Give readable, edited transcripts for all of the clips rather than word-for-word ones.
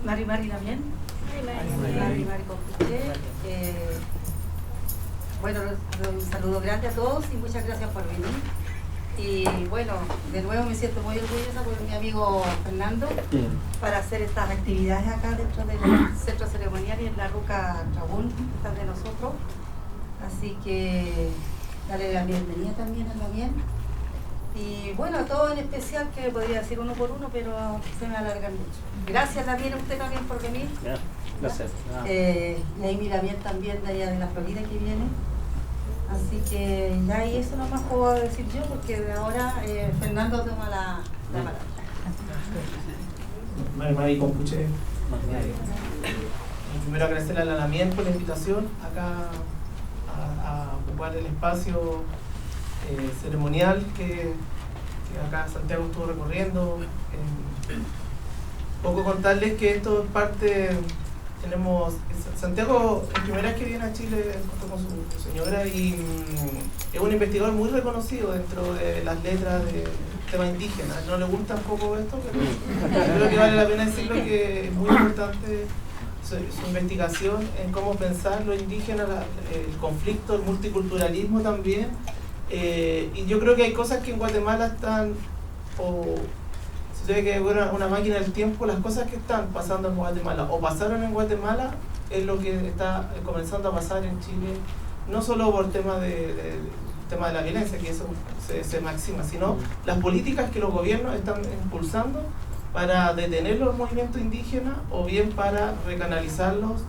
Mari también. Mari Compuche. Bueno, un saludo grande a todos y muchas gracias por venir. Y bueno, de nuevo me siento muy orgullosa por mi amigo Fernando para hacer estas actividades acá dentro del centro ceremonial y en la Ruca Trabún, que están de nosotros. Así que darle la bienvenida también a la bien. Y bueno, a todos en especial, que podría decir uno por uno, pero se me alargan mucho. Gracias también a usted también por venir. Gracias. Y ahí mira bien también de allá de la Florida que viene. Así que ya, y eso nomás puedo decir yo, porque de ahora Fernando toma la palabra. Mari Compuche. Primero agradecerle a la Lamien por la invitación acá a ocupar el espacio ceremonial que acá Santiago estuvo recorriendo. Poco contarles que esto es parte, Santiago es primera vez que viene a Chile junto con su señora y es un investigador muy reconocido dentro de las letras de temas indígenas. No le gusta un poco esto, pero creo que vale la pena decirlo, que es muy importante su investigación en cómo pensar lo indígena, el conflicto, el multiculturalismo también. Y yo creo que hay cosas que en Guatemala están, o si tuviera que ver una máquina del tiempo, las cosas que están pasando en Guatemala o pasaron en Guatemala es lo que está comenzando a pasar en Chile, no solo por tema de la violencia, que eso se maxima, sino las políticas que los gobiernos están impulsando para detener los movimientos indígenas o bien para recanalizarlos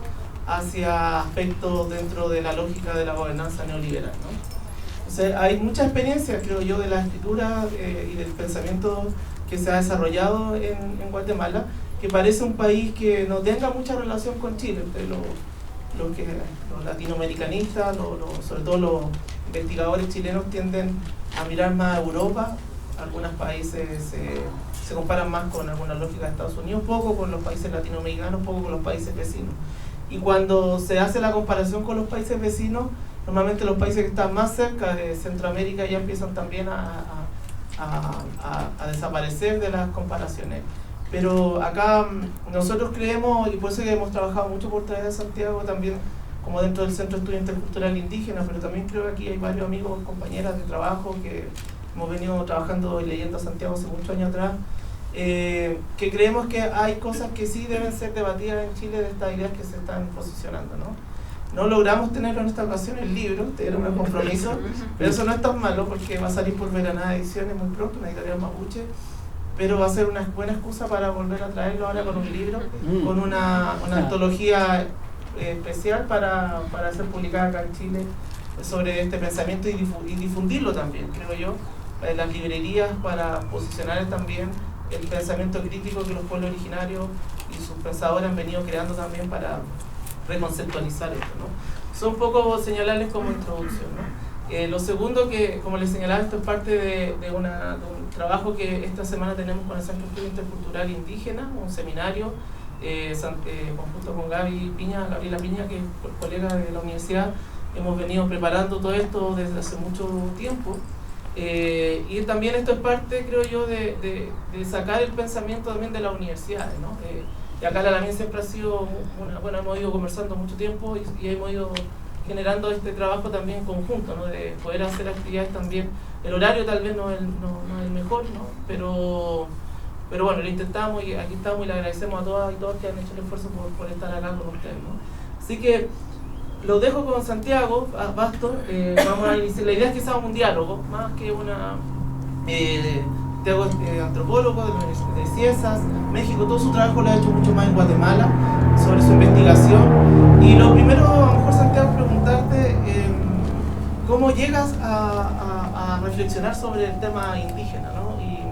hacia aspectos dentro de la lógica de la gobernanza neoliberal, ¿no? O sea, hay mucha experiencia, creo yo, de la escritura y del pensamiento que se ha desarrollado en Guatemala, que parece un país que no tenga mucha relación con Chile. Los latinoamericanistas, sobre todo los investigadores chilenos, tienden a mirar más a Europa. Algunos países se comparan más con alguna lógica de Estados Unidos, poco con los países latinoamericanos, poco con los países vecinos. Y cuando se hace la comparación con los países vecinos, normalmente los países que están más cerca de Centroamérica ya empiezan también a desaparecer de las comparaciones. Pero acá nosotros creemos, y por eso que hemos trabajado mucho por traer a Santiago también, como dentro del Centro de Estudio Intercultural Indígena, pero también creo que aquí hay varios amigos, compañeras de trabajo que hemos venido trabajando y leyendo a Santiago hace muchos años atrás, que creemos que hay cosas que sí deben ser debatidas en Chile de estas ideas que se están posicionando, ¿no? No logramos tenerlo en esta ocasión el libro, era un compromiso, pero eso no es tan malo porque va a salir por Veranada Ediciones muy pronto, una editorial mapuche, pero va a ser una buena excusa para volver a traerlo ahora con un libro, con una antología especial para ser publicada acá en Chile sobre este pensamiento y difundirlo también, creo yo, en las librerías, para posicionar también el pensamiento crítico que los pueblos originarios y sus pensadores han venido creando también para reconceptualizar esto, ¿no? Son un poco señalarles como introducción, ¿no? Lo segundo, que como les señalaba, esto es parte de un trabajo que esta semana tenemos con el Centro de Estudio Intercultural Indígena, un seminario conjunto con Gabriela Piña, que es colega de la universidad. Hemos venido preparando todo esto desde hace mucho tiempo. Y también esto es parte, creo yo, de sacar el pensamiento también de las universidades, ¿no? Y acá la Lamien siempre ha sido hemos ido conversando mucho tiempo y hemos ido generando este trabajo también conjunto, ¿no? De poder hacer actividades también. El horario tal vez no es el mejor, ¿no? Pero bueno, lo intentamos y aquí estamos y le agradecemos a todas y todos que han hecho el esfuerzo por estar acá con ustedes, ¿no? Así que los dejo con Santiago Bastos. Vamos a iniciar. La idea es que sea un diálogo, más que Santiago es antropólogo de la Universidad de Ciesas, México. Todo su trabajo lo ha hecho mucho más en Guatemala, sobre su investigación. Y lo primero, a lo mejor, Santiago, preguntarte cómo llegas a reflexionar sobre el tema indígena, ¿no? Y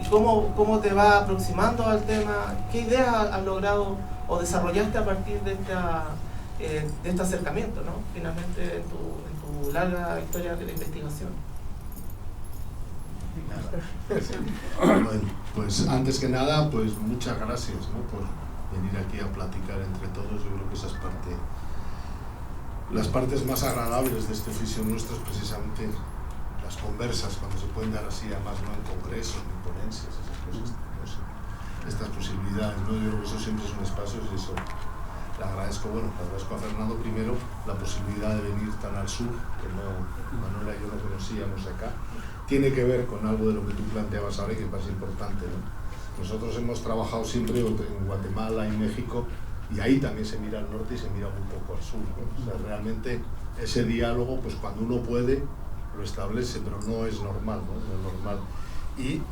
cómo te va aproximando al tema, qué ideas has logrado o desarrollaste a partir de este acercamiento, ¿no? Finalmente en tu larga historia de la investigación. Bueno, pues antes que nada, pues muchas gracias, ¿no? Por venir aquí a platicar entre todos. Yo creo que esa es las partes más agradables de este oficio nuestro, es precisamente las conversas, cuando se pueden dar así, además no en congresos, ni ponencias, esas cosas, no sé. estas posibilidades, ¿no? Yo creo que eso siempre es un espacio y eso le agradezco a Fernando primero la posibilidad de venir tan al sur, que Manuela y yo no conocíamos acá. Tiene que ver con algo de lo que tú planteabas ahora y que me parece importante, ¿no? Nosotros hemos trabajado siempre en Guatemala y México, y ahí también se mira al norte y se mira un poco al sur, ¿no? O sea, realmente ese diálogo, pues cuando uno puede, lo establece, pero no es normal, ¿no? No es normal. Y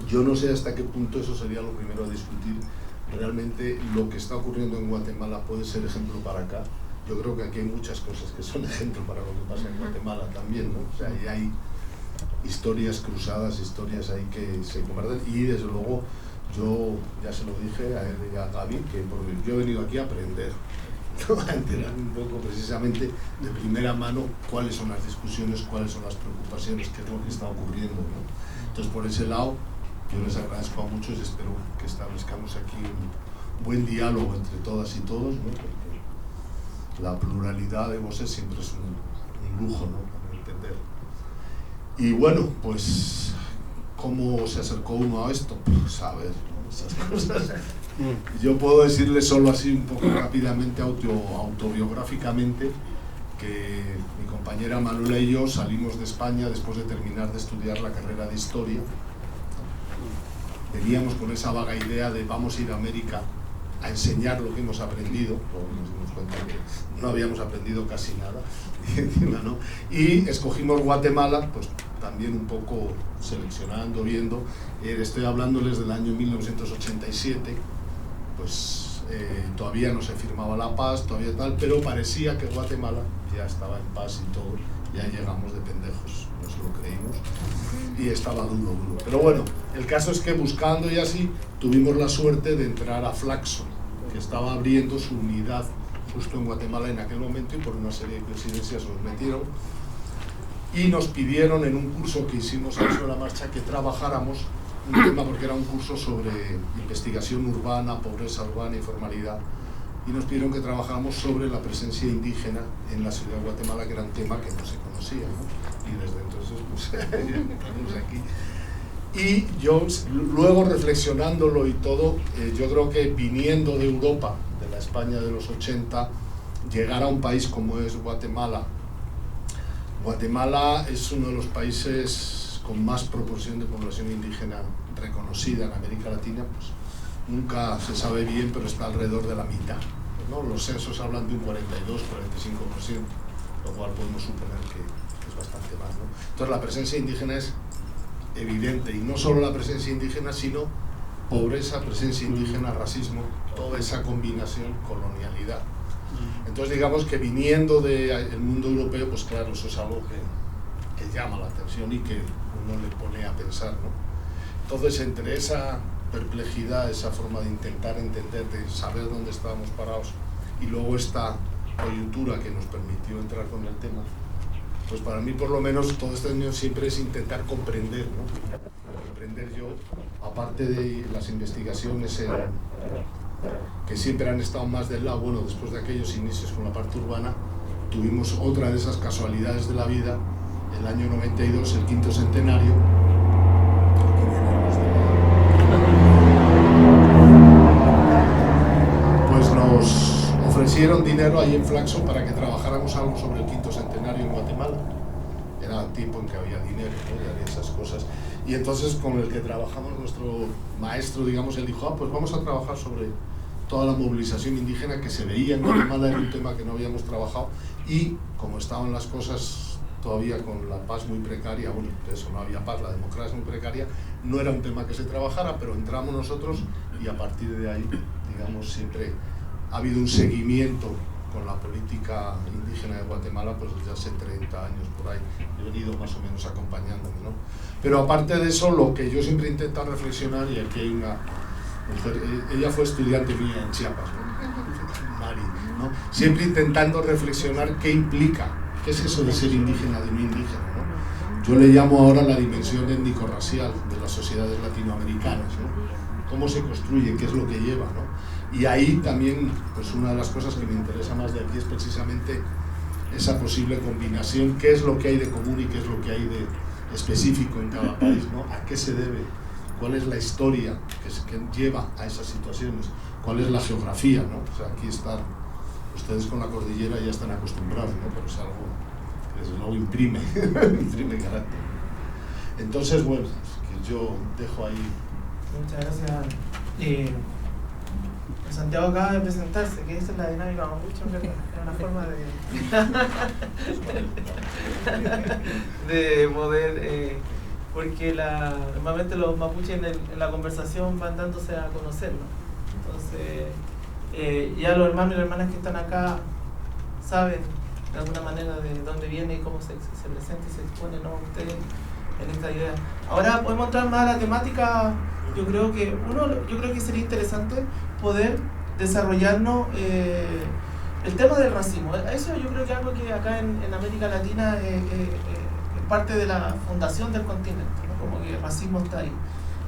yo no sé hasta qué punto eso sería lo primero a discutir. Realmente lo que está ocurriendo en Guatemala puede ser ejemplo para acá. Yo creo que aquí hay muchas cosas que son ejemplo para lo que pasa en Guatemala también, ¿no? O sea, ahí hay historias cruzadas, historias ahí que se comparten, y desde luego yo ya se lo dije a él y a Gaby, que yo he venido aquí a aprender, ¿no? A enterarme un poco precisamente de primera mano cuáles son las discusiones, cuáles son las preocupaciones, qué es lo que está ocurriendo, ¿no? Entonces por ese lado yo les agradezco a muchos y espero que establezcamos aquí un buen diálogo entre todas y todos, ¿no? Porque la pluralidad de voces siempre es un lujo, ¿no? Para entender. Y bueno, pues ¿cómo se acercó uno a esto? Pues a ver, ¿no? Esas cosas. Yo puedo decirles solo así un poco rápidamente, autobiográficamente, que mi compañera Manuela y yo salimos de España después de terminar de estudiar la carrera de Historia. Veníamos con esa vaga idea de vamos a ir a América a enseñar lo que hemos aprendido, luego nos dimos cuenta que no habíamos aprendido casi nada, ¿no? Y escogimos Guatemala, pues también un poco seleccionando, viendo, estoy hablándoles del año 1987, pues todavía no se firmaba la paz, todavía tal, pero parecía que Guatemala ya estaba en paz y todo, ya llegamos de pendejos, nos lo creímos, y estaba duro. Pero bueno, el caso es que buscando y así, tuvimos la suerte de entrar a Flaxo, que estaba abriendo su unidad justo en Guatemala en aquel momento, y por una serie de coincidencias nos metieron, y nos pidieron en un curso que hicimos sobre la marcha que trabajáramos un tema, porque era un curso sobre investigación urbana, pobreza urbana, informalidad, y nos pidieron que trabajáramos sobre la presencia indígena en la ciudad de Guatemala, que era un tema que no se conocía, ¿no? Y desde entonces pues estamos aquí. Y yo luego reflexionándolo y todo, yo creo que viniendo de Europa, de la España de los 80, llegar a un país como es Guatemala. Guatemala es uno de los países con más proporción de población indígena reconocida en América Latina, pues nunca se sabe bien, pero está alrededor de la mitad, ¿no? Los censos hablan de un 42-45%, lo cual podemos suponer que es bastante más, ¿no? Entonces la presencia indígena es evidente, y no solo la presencia indígena, sino pobreza, presencia indígena, racismo, toda esa combinación, colonialidad. Entonces digamos que viniendo del mundo europeo, pues claro, eso es algo que llama la atención y que uno le pone a pensar, ¿no? Entonces entre esa perplejidad, esa forma de intentar entender, de saber dónde estábamos parados, y luego esta coyuntura que nos permitió entrar con el tema, pues para mí por lo menos todo este año siempre es intentar comprender, ¿no? Comprender yo, aparte de las investigaciones que siempre han estado más del lado, bueno, después de aquellos inicios con la parte urbana, tuvimos otra de esas casualidades de la vida, el año 92, el 5º centenario, pues nos ofrecieron dinero ahí en Flaxo para que trabajáramos algo sobre el 5º centenario en Guatemala. Era tiempo en que había dinero, ¿no? Y había esas cosas. Y entonces con el que trabajamos, nuestro maestro, digamos, él dijo, pues vamos a trabajar sobre toda la movilización indígena que se veía en Guatemala, era un tema que no habíamos trabajado, y como estaban las cosas todavía con la paz muy precaria, bueno, eso, no había paz, la democracia muy precaria, no era un tema que se trabajara, pero entramos nosotros y a partir de ahí, digamos, siempre ha habido un seguimiento con la política indígena de Guatemala, pues desde hace 30 años por ahí, he venido más o menos acompañándome, ¿no? Pero aparte de eso, lo que yo siempre intento reflexionar, y aquí hay una mujer, ella fue estudiante mía en Chiapas, ¿no? Mari, ¿no? Siempre intentando reflexionar qué implica, qué es eso de ser indígena, de no indígena, ¿no? Yo le llamo ahora la dimensión étnico-racial de las sociedades latinoamericanas, ¿no? Cómo se construye, qué es lo que lleva, ¿no? Y ahí también, pues una de las cosas que me interesa más de aquí es precisamente esa posible combinación, qué es lo que hay de común y qué es lo que hay de específico en cada país, ¿no? ¿A qué se debe cuál es la historia que lleva a esas situaciones, cuál es la geografía, ¿no? O sea, aquí están, ustedes con la cordillera ya están acostumbrados, ¿no? Pero es algo que desde luego imprime, imprime carácter. Entonces, bueno, que yo dejo ahí. Muchas gracias. Santiago acaba de presentarse, que esa es la dinámica mapuche, es una forma de poder, porque normalmente los mapuches en la conversación van dándose a conocer, ¿no? Entonces, ya los hermanos y las hermanas que están acá saben de alguna manera de dónde viene y cómo se presenta y se expone, ¿no? Ustedes en esta idea. Ahora podemos entrar más a la temática. Yo creo que sería interesante poder desarrollarnos el tema del racismo. Eso yo creo que es algo que acá en América Latina es parte de la fundación del continente, ¿no? Como que el racismo está ahí.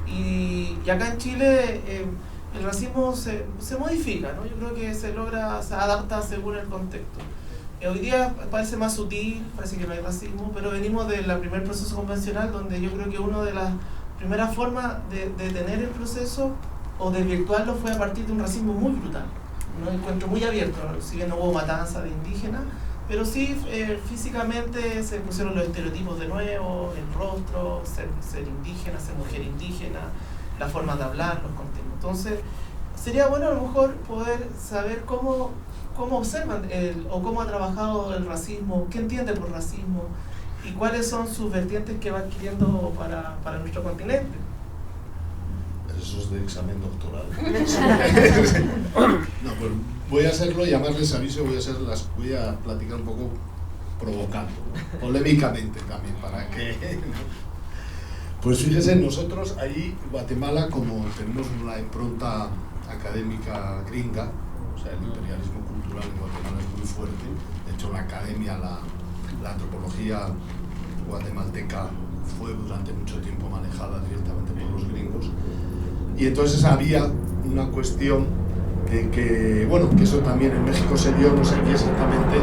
Y acá en Chile el racismo se modifica, ¿no? Yo creo que se adapta según el contexto. Hoy día parece más sutil, parece que no hay racismo, pero venimos del primer proceso convencional, donde yo creo que una de las primeras formas de tener el proceso o de virtuarlo fue a partir de un racismo muy brutal, un encuentro muy abierto, si bien no hubo matanza de indígenas, pero sí físicamente se pusieron los estereotipos de nuevo, el rostro, ser indígena, ser mujer indígena, la forma de hablar, los contenidos. Entonces, sería bueno a lo mejor poder saber cómo observan o cómo ha trabajado el racismo, qué entiende por racismo y cuáles son sus vertientes que va adquiriendo para nuestro continente. Eso es de examen doctoral. No, pues voy a hacerlo, llamarles aviso, voy a platicar un poco provocando, ¿no? Polémicamente también, para que... Pues fíjense, nosotros ahí, Guatemala, como tenemos una impronta académica gringa, o sea, el imperialismo cultural en Guatemala es muy fuerte. De hecho, la academia, la antropología guatemalteca fue durante mucho tiempo manejada directamente por los gringos. Y entonces había una cuestión que eso también en México se dio, no sé qué exactamente,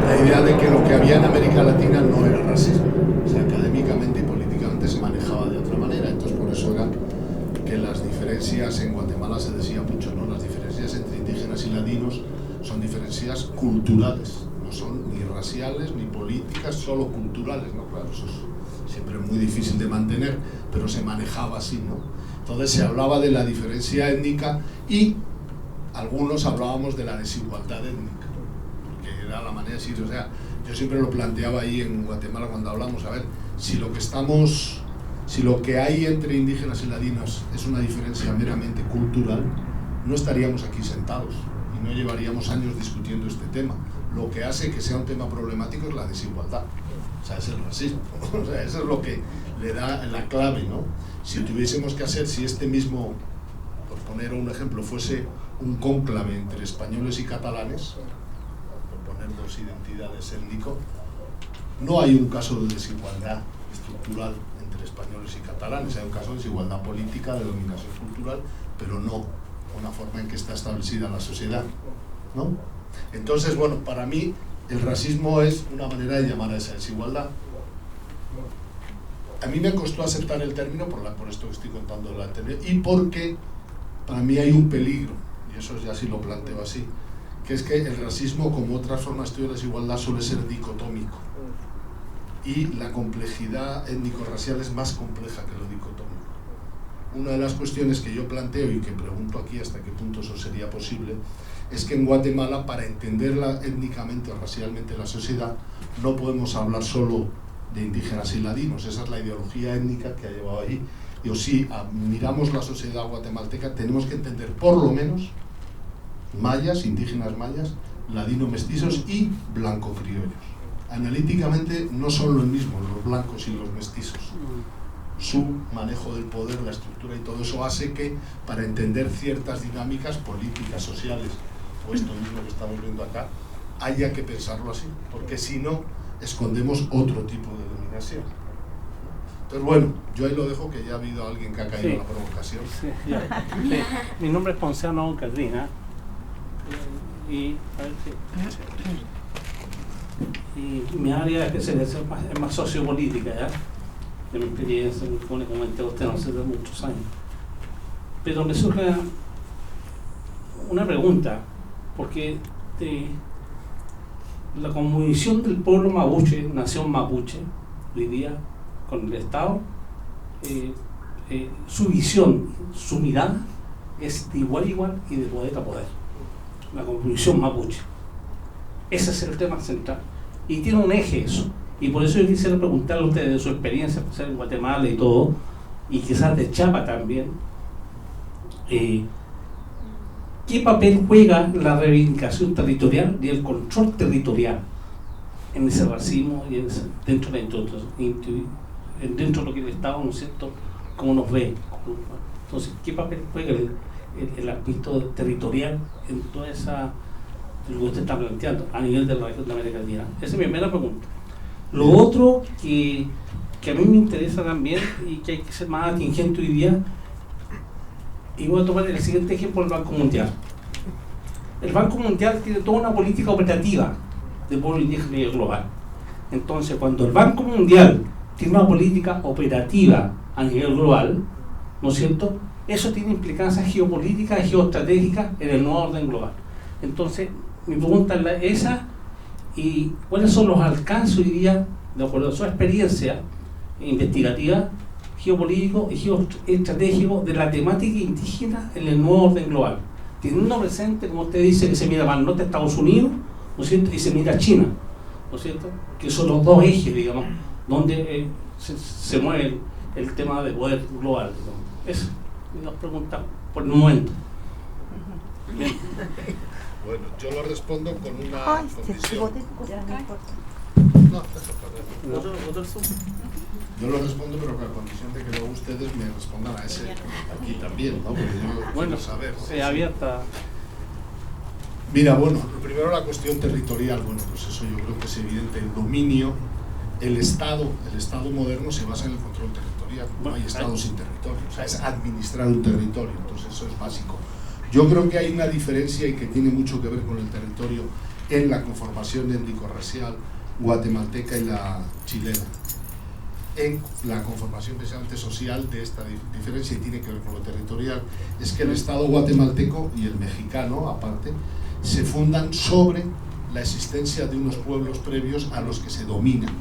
la idea de que lo que había en América Latina no era racismo. O sea, académicamente y políticamente se manejaba de otra manera. Entonces, por eso era que las diferencias en Guatemala se decía mucho, ¿no? Las diferencias entre indígenas y ladinos son diferencias culturales, no son ni raciales ni políticas, solo culturales, ¿no? Claro, eso es siempre muy difícil de mantener, pero se manejaba así, ¿no? Entonces se hablaba de la diferencia étnica y algunos hablábamos de la desigualdad étnica, porque era la manera de decir, o sea, yo siempre lo planteaba ahí en Guatemala cuando hablamos, a ver, si lo que hay entre indígenas y ladinos es una diferencia meramente cultural, no estaríamos aquí sentados y no llevaríamos años discutiendo este tema. Lo que hace que sea un tema problemático es la desigualdad, o sea, es el racismo, o sea, eso es lo que le da la clave, ¿no? Si tuviésemos que hacer, si este mismo, por poner un ejemplo, fuese un cónclave entre españoles y catalanes, por poner dos identidades étnicas, no hay un caso de desigualdad estructural entre españoles y catalanes, hay un caso de desigualdad política, de dominación cultural, pero no una forma en que está establecida la sociedad, ¿no? Entonces, bueno, para mí el racismo es una manera de llamar a esa desigualdad. A mí me costó aceptar el término por esto que estoy contando la anterior, y porque para mí hay un peligro, y eso ya sí lo planteo así, que es que el racismo, como otras formas de estudio de la desigualdad, suele ser dicotómico. Y la complejidad étnico-racial es más compleja que lo dicotómico. Una de las cuestiones que yo planteo y que pregunto aquí hasta qué punto eso sería posible, es que en Guatemala, para entenderla étnicamente o racialmente la sociedad, no podemos hablar solo de indígenas y ladinos. Esa es la ideología étnica que ha llevado allí. Y si miramos la sociedad guatemalteca, tenemos que entender por lo menos mayas, indígenas mayas, ladinos mestizos y blanco criollos. Analíticamente no son lo mismo los blancos y los mestizos. Su manejo del poder, la estructura y todo eso hace que, para entender ciertas dinámicas políticas, sociales, o esto mismo que estamos viendo acá, haya que pensarlo así, porque si no, escondemos otro tipo de dominación. Entonces, bueno, yo ahí lo dejo, que ya ha habido alguien que ha caído en la provocación. Sí, ya. Mi nombre es Ponciano Cadrina y mi área de especialización es más sociopolítica, ¿ya? de mi experiencia, como le comenté a usted hace muchos años. Pero me surge una pregunta, porque la conmovisión del pueblo mapuche, nación mapuche, hoy día con el Estado, su visión, su mirada es de igual a igual y de poder a poder. La conmovisión mapuche. Ese es el tema central. Y tiene un eje eso. Y por eso yo quisiera preguntarle a ustedes de su experiencia en Guatemala y todo, y quizás de Chiapas también, ¿qué papel juega la reivindicación territorial y el control territorial en ese racismo y dentro de lo que el Estado, ¿no es cierto?, cómo nos ve? Entonces, ¿qué papel juega el aspecto territorial en toda esa, lo que usted está planteando a nivel de la región de América Latina? Esa es mi primera pregunta. Lo otro que a mí me interesa también y que hay que ser más atingente hoy día, y voy a tomar el siguiente ejemplo del Banco Mundial. El Banco Mundial tiene toda una política operativa de pueblo indígena y global. Entonces, cuando el Banco Mundial tiene una política operativa a nivel global, ¿no es cierto?, eso tiene implicancias geopolíticas y geoestratégicas en el nuevo orden global. Entonces, mi pregunta es esa, y cuáles son los alcances hoy día, de acuerdo a su experiencia investigativa, geopolítico y geoestratégico de la temática indígena en el nuevo orden global, teniendo presente, como usted dice, que se mira para el norte Estados Unidos, ¿no es cierto?, y se mira China, ¿no es cierto?, que son los dos ejes, digamos, donde se mueve el tema de poder global, digamos. Eso nos preguntamos por el momento. Bueno, yo lo respondo con una condición. No, yo lo respondo, pero con la condición de que luego ustedes me respondan a ese aquí también, ¿no? Porque yo quiero saber. Sí, abierta. Mira, bueno, primero la cuestión territorial, bueno, pues eso yo creo que es evidente. El dominio, el Estado moderno se basa en el control territorial. No hay Estado sin territorio, o sea, es administrar un territorio, entonces eso es básico. Yo creo que hay una diferencia y que tiene mucho que ver con el territorio en la conformación étnico-racial guatemalteca y la chilena. En la conformación precisamente social de esta diferencia, y tiene que ver con lo territorial, es que el Estado guatemalteco y el mexicano, aparte, se fundan sobre la existencia de unos pueblos previos a los que se dominan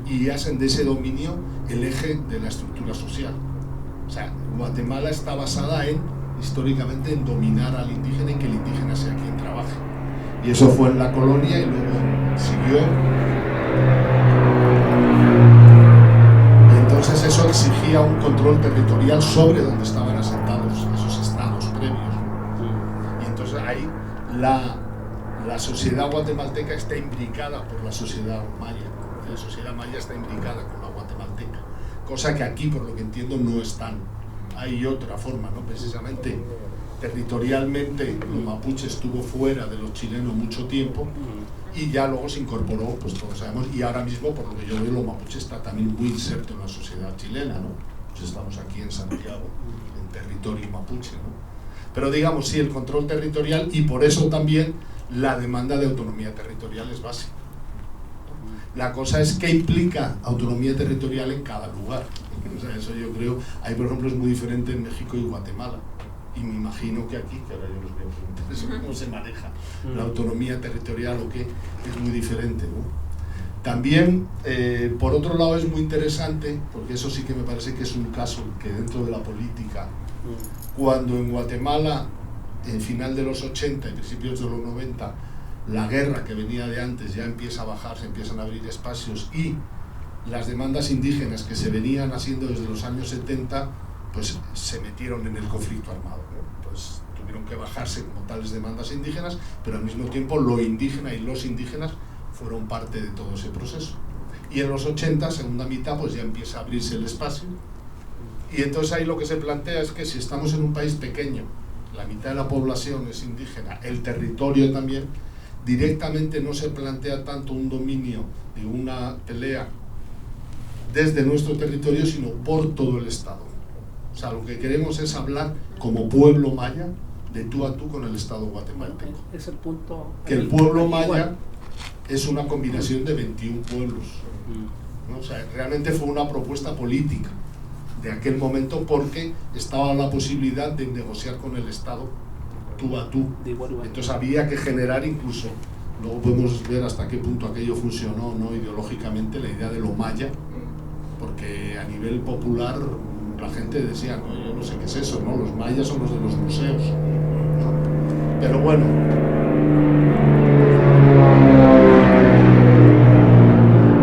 y hacen de ese dominio el eje de la estructura social. O sea, Guatemala está basada históricamente en dominar al indígena y que el indígena sea quien trabaje. Y eso fue en la colonia y luego siguió. Y entonces eso exigía un control territorial sobre donde estaban asentados esos estados previos. Y entonces ahí la sociedad guatemalteca está imbricada por la sociedad maya. La sociedad maya está imbricada con la guatemalteca. Cosa que aquí, por lo que entiendo, no están. Hay otra forma, ¿no? Precisamente territorialmente los mapuches estuvo fuera de los chilenos mucho tiempo y ya luego se incorporó, pues todos sabemos, y ahora mismo, por lo que yo veo, los mapuches está también muy inserto en la sociedad chilena, ¿no? Pues estamos aquí en Santiago, en territorio mapuche, ¿no? Pero digamos, sí, el control territorial, y por eso también la demanda de autonomía territorial es básica. La cosa es qué implica autonomía territorial en cada lugar. O sea, eso yo creo, ahí por ejemplo es muy diferente en México y Guatemala. Y me imagino que aquí, que ahora yo les voy a preguntar eso, cómo se maneja la autonomía territorial o qué, es muy diferente, ¿no? También, por otro lado, es muy interesante, porque eso sí que me parece que es un caso que dentro de la política, cuando en Guatemala, en final de los 80 y principios de los 90, la guerra que venía de antes ya empieza a bajar, se empiezan a abrir espacios y las demandas indígenas que se venían haciendo desde los años 70, pues se metieron en el conflicto armado, ¿no? Pues tuvieron que bajarse como tales demandas indígenas, pero al mismo tiempo lo indígena y los indígenas fueron parte de todo ese proceso. Y en los 80, segunda mitad, pues ya empieza a abrirse el espacio. Y entonces ahí lo que se plantea es que si estamos en un país pequeño, la mitad de la población es indígena, el territorio también, directamente no se plantea tanto un dominio de una pelea desde nuestro territorio, sino por todo el Estado. O sea, lo que queremos es hablar como pueblo maya de tú a tú con el Estado guatemalteco. Es el punto. Que el pueblo maya es una combinación de 21 pueblos. ¿no? O sea, realmente fue una propuesta política de aquel momento porque estaba la posibilidad de negociar con el Estado tú a tú. Entonces había que generar incluso, luego podemos ver hasta qué punto aquello funcionó, ¿no? Ideológicamente, la idea de lo maya, porque a nivel popular la gente decía, no, yo no sé qué es eso, ¿no? Los mayas son los de los museos, ¿no? Pero bueno,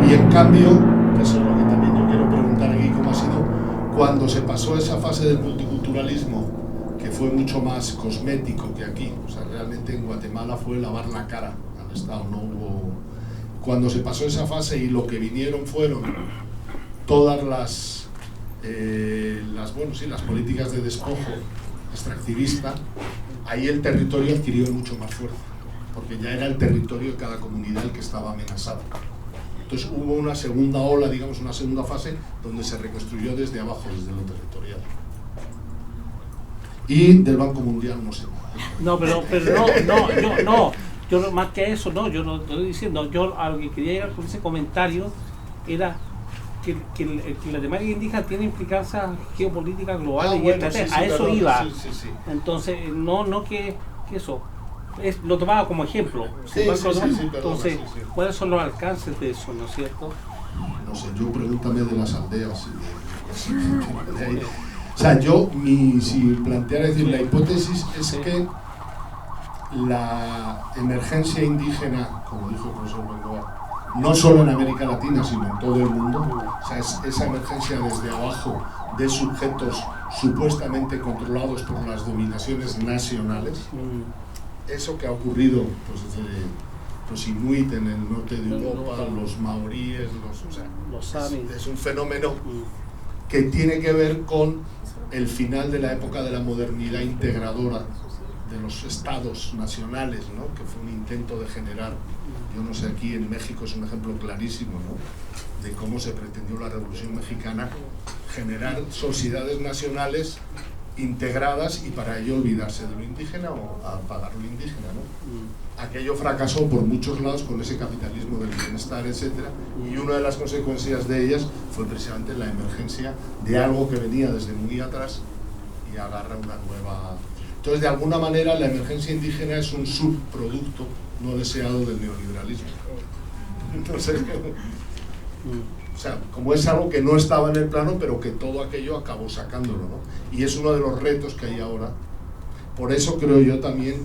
y en cambio, que eso es lo que también yo quiero preguntar aquí, cómo ha sido cuando se pasó esa fase del multiculturalismo, que fue mucho más cosmético que aquí. O sea, realmente en Guatemala fue lavar la cara al Estado, no hubo... Cuando se pasó esa fase y lo que vinieron fueron todas las políticas de despojo extractivista, ahí el territorio adquirió mucho más fuerza, porque ya era el territorio de cada comunidad el que estaba amenazado. Entonces hubo una segunda ola, digamos, una segunda fase, donde se reconstruyó desde abajo, desde lo territorial. Y del Banco Mundial no sé. No, pero yo más que eso, no, yo no estoy diciendo, yo a lo que quería llegar con ese comentario era que la temática indígena tiene implicancias geopolíticas globales y estratégicas, a eso iba. Sí. Entonces, no que eso, lo tomaba como ejemplo. Entonces, ¿cuáles son los alcances de eso, no es cierto? No sé, yo pregúntame de las aldeas. De ahí. O sea, si planteara decir la hipótesis es que la emergencia indígena, como dijo el profesor Bengoa, no solo en América Latina, sino en todo el mundo, o sea, esa emergencia desde abajo de sujetos supuestamente controlados por las dominaciones nacionales, eso que ha ocurrido pues, desde los inuit en el norte de Europa, los maoríes, los samis, es un fenómeno que tiene que ver con el final de la época de la modernidad integradora de los estados nacionales, ¿no? Que fue un intento de generar, yo no sé, aquí en México es un ejemplo clarísimo, ¿no? De cómo se pretendió la Revolución Mexicana generar sociedades nacionales integradas y para ello olvidarse de lo indígena o apagar lo indígena, ¿no? Aquello fracasó por muchos lados con ese capitalismo del bienestar, etcétera, y una de las consecuencias de ellas fue precisamente la emergencia de algo que venía desde muy atrás y agarra una nueva... Entonces, de alguna manera, la emergencia indígena es un subproducto no deseado del neoliberalismo. Entonces, o sea, como es algo que no estaba en el plano, pero que todo aquello acabó sacándolo, ¿no? Y es uno de los retos que hay ahora. Por eso creo yo también,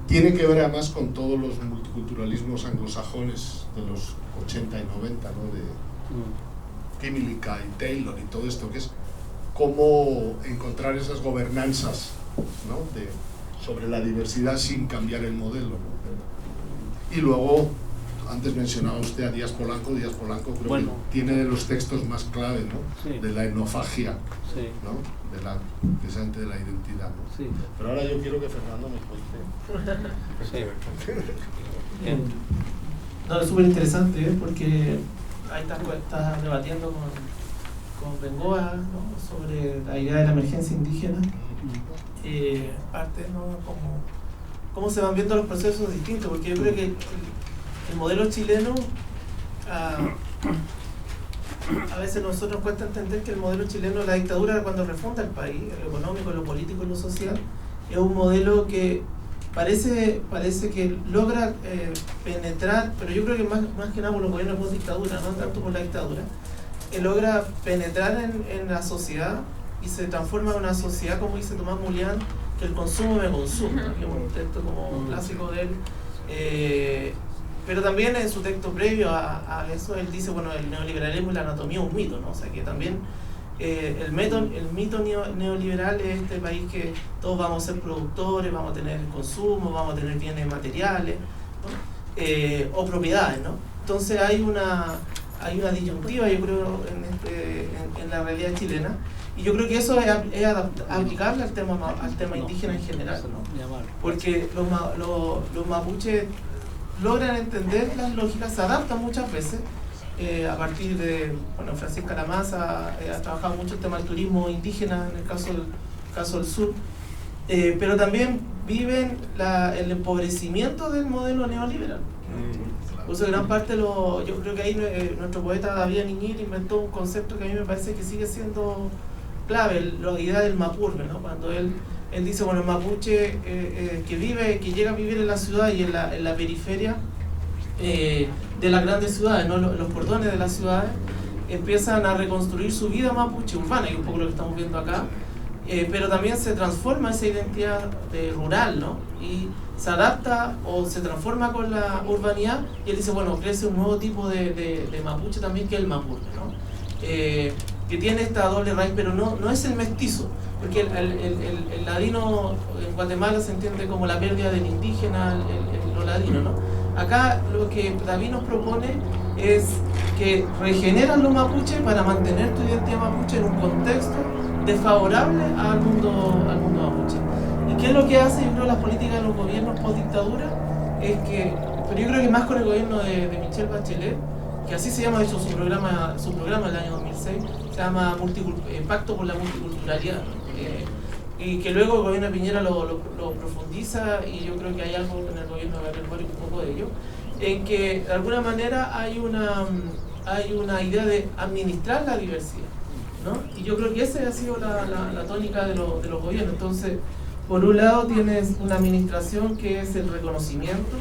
tiene que ver además con todos los multiculturalismos anglosajones de los 80 y 90, ¿no? De Kimilika y Taylor y todo esto, que es cómo encontrar esas gobernanzas, ¿no? Sobre la diversidad sin cambiar el modelo, ¿no? Y luego, antes mencionaba usted a Díaz Polanco creo que tiene de los textos más clave, ¿no? Sí. De la etnofagia, sí. ¿No? Precisamente de la identidad, ¿no? Sí. Pero ahora yo quiero que Fernando me cuente. Sí. No, es súper interesante, porque ahí estás debatiendo con Bengoa, ¿no? Sobre la idea de la emergencia indígena. Parte, ¿no? Cómo se van viendo los procesos distintos, porque yo creo que el modelo chileno, a veces nosotros cuesta entender que el modelo chileno, la dictadura cuando refunda el país, lo económico, lo político y lo social, es un modelo que parece que logra penetrar, pero yo creo que más que nada por los gobiernos post dictadura, no tanto por la dictadura, que logra penetrar en la sociedad y se transforma en una sociedad, como dice Tomás Mulián, que el consumo me consume, que es un texto como clásico de él. Pero también en su texto previo a eso, él dice, bueno, el neoliberalismo y la anatomía es un mito, ¿no? O sea, que también el mito neoliberal es este país que todos vamos a ser productores, vamos a tener consumo, vamos a tener bienes materiales, ¿no? O propiedades, ¿no? Entonces hay una disyuntiva, yo creo, en la realidad chilena. Y yo creo que eso es aplicable al tema indígena en general, ¿no? Porque los mapuches logran entender las lógicas, se adaptan muchas veces a partir de, bueno, Francisca Lamasa ha trabajado mucho el tema del turismo indígena en el caso del sur, pero también viven el empobrecimiento del modelo neoliberal. Por eso gran parte, yo creo que ahí nuestro poeta David Niñir inventó un concepto que a mí me parece que sigue siendo clave, la idea del mapurbe, ¿no? Cuando él dice, bueno, el mapuche que llega a vivir en la ciudad y en la periferia de las grandes ciudades, ¿no? Los cordones de las ciudades, empiezan a reconstruir su vida mapuche urbana, y un poco lo que estamos viendo acá, pero también se transforma esa identidad rural, ¿no? Y se adapta o se transforma con la urbanidad, y él dice, bueno, crece un nuevo tipo de mapuche también, que es el mapurbe, ¿no? Que tiene esta doble raíz, pero no es el mestizo, porque el ladino en Guatemala se entiende como la pérdida del indígena, lo ladino, ¿no? Acá lo que David nos propone es que regeneran los mapuches para mantener tu identidad mapuche en un contexto desfavorable al mundo mapuche. ¿Y qué es lo que hace? Yo creo las políticas de los gobiernos post-dictadura es que, pero yo creo que más con el gobierno de Michelle Bachelet, que así se llama, de hecho, su programa del año 2006, se llama Pacto por la Multiculturalidad, y que luego el gobierno de Piñera lo profundiza, y yo creo que hay algo en el gobierno de Gabriel Boric, un poco de ello, en que de alguna manera hay una idea de administrar la diversidad, ¿no? Y yo creo que esa ha sido la tónica de los gobiernos. Entonces, por un lado tienes una administración que es el reconocimiento,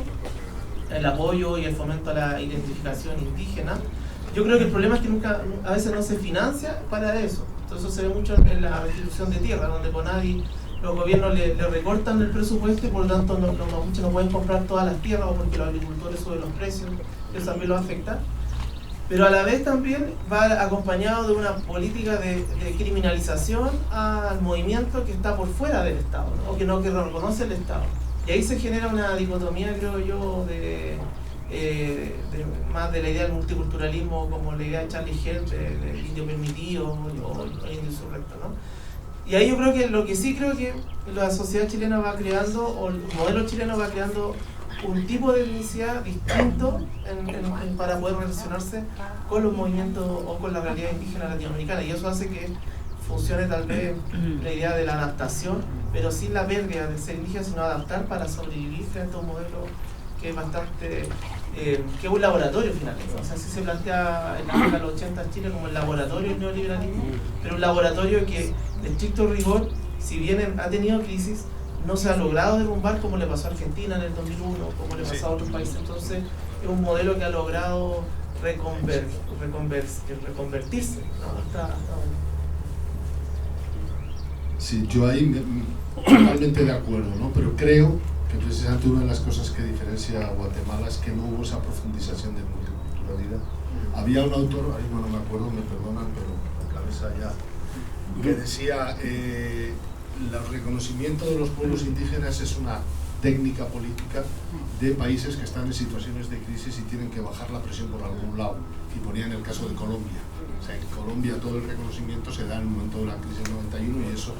el apoyo y el fomento a la identificación indígena. Yo creo que el problema es que a veces no se financia para eso. Entonces eso se ve mucho en la restitución de tierra, donde con nadie los gobiernos le recortan el presupuesto, y por lo tanto los mapuches no pueden comprar todas las tierras, o porque los agricultores suben los precios, eso también lo afecta. Pero a la vez también va acompañado de una política de criminalización al movimiento que está por fuera del Estado, ¿no? O que no reconoce el Estado. Y ahí se genera una dicotomía, creo yo, más de la idea del multiculturalismo, como la idea de Charlie Held, del indio permitido o el indio insurrecto, ¿no? Y ahí yo creo que lo que sí creo que la sociedad chilena va creando, o el modelo chileno va creando un tipo de etnicidad distinto para poder relacionarse con los movimientos o con la realidad indígena latinoamericana, y eso hace que funcione tal vez la idea de la adaptación, pero sin la pérdida de ser indígena, sino adaptar para sobrevivir frente a un modelo que es bastante, que es un laboratorio finalmente. O sea, así se plantea en la década de los 80 en Chile como el laboratorio del neoliberalismo, pero un laboratorio que, de estricto rigor, si bien ha tenido crisis, no se ha logrado derrumbar como le pasó a Argentina en el 2001, como le pasó a otros países. Entonces es un modelo que ha logrado reconvertirse, ¿no? Sí, yo ahí totalmente de acuerdo, ¿no? Pero creo que precisamente una de las cosas que diferencia a Guatemala es que no hubo esa profundización de multiculturalidad. Había un autor, ahí no me acuerdo, me perdonan, pero la cabeza ya, que decía el reconocimiento de los pueblos indígenas es una técnica política de países que están en situaciones de crisis y tienen que bajar la presión por algún lado, y ponía en el caso de Colombia. O sea, en Colombia todo el reconocimiento se da en el momento de la crisis del 91 y eso.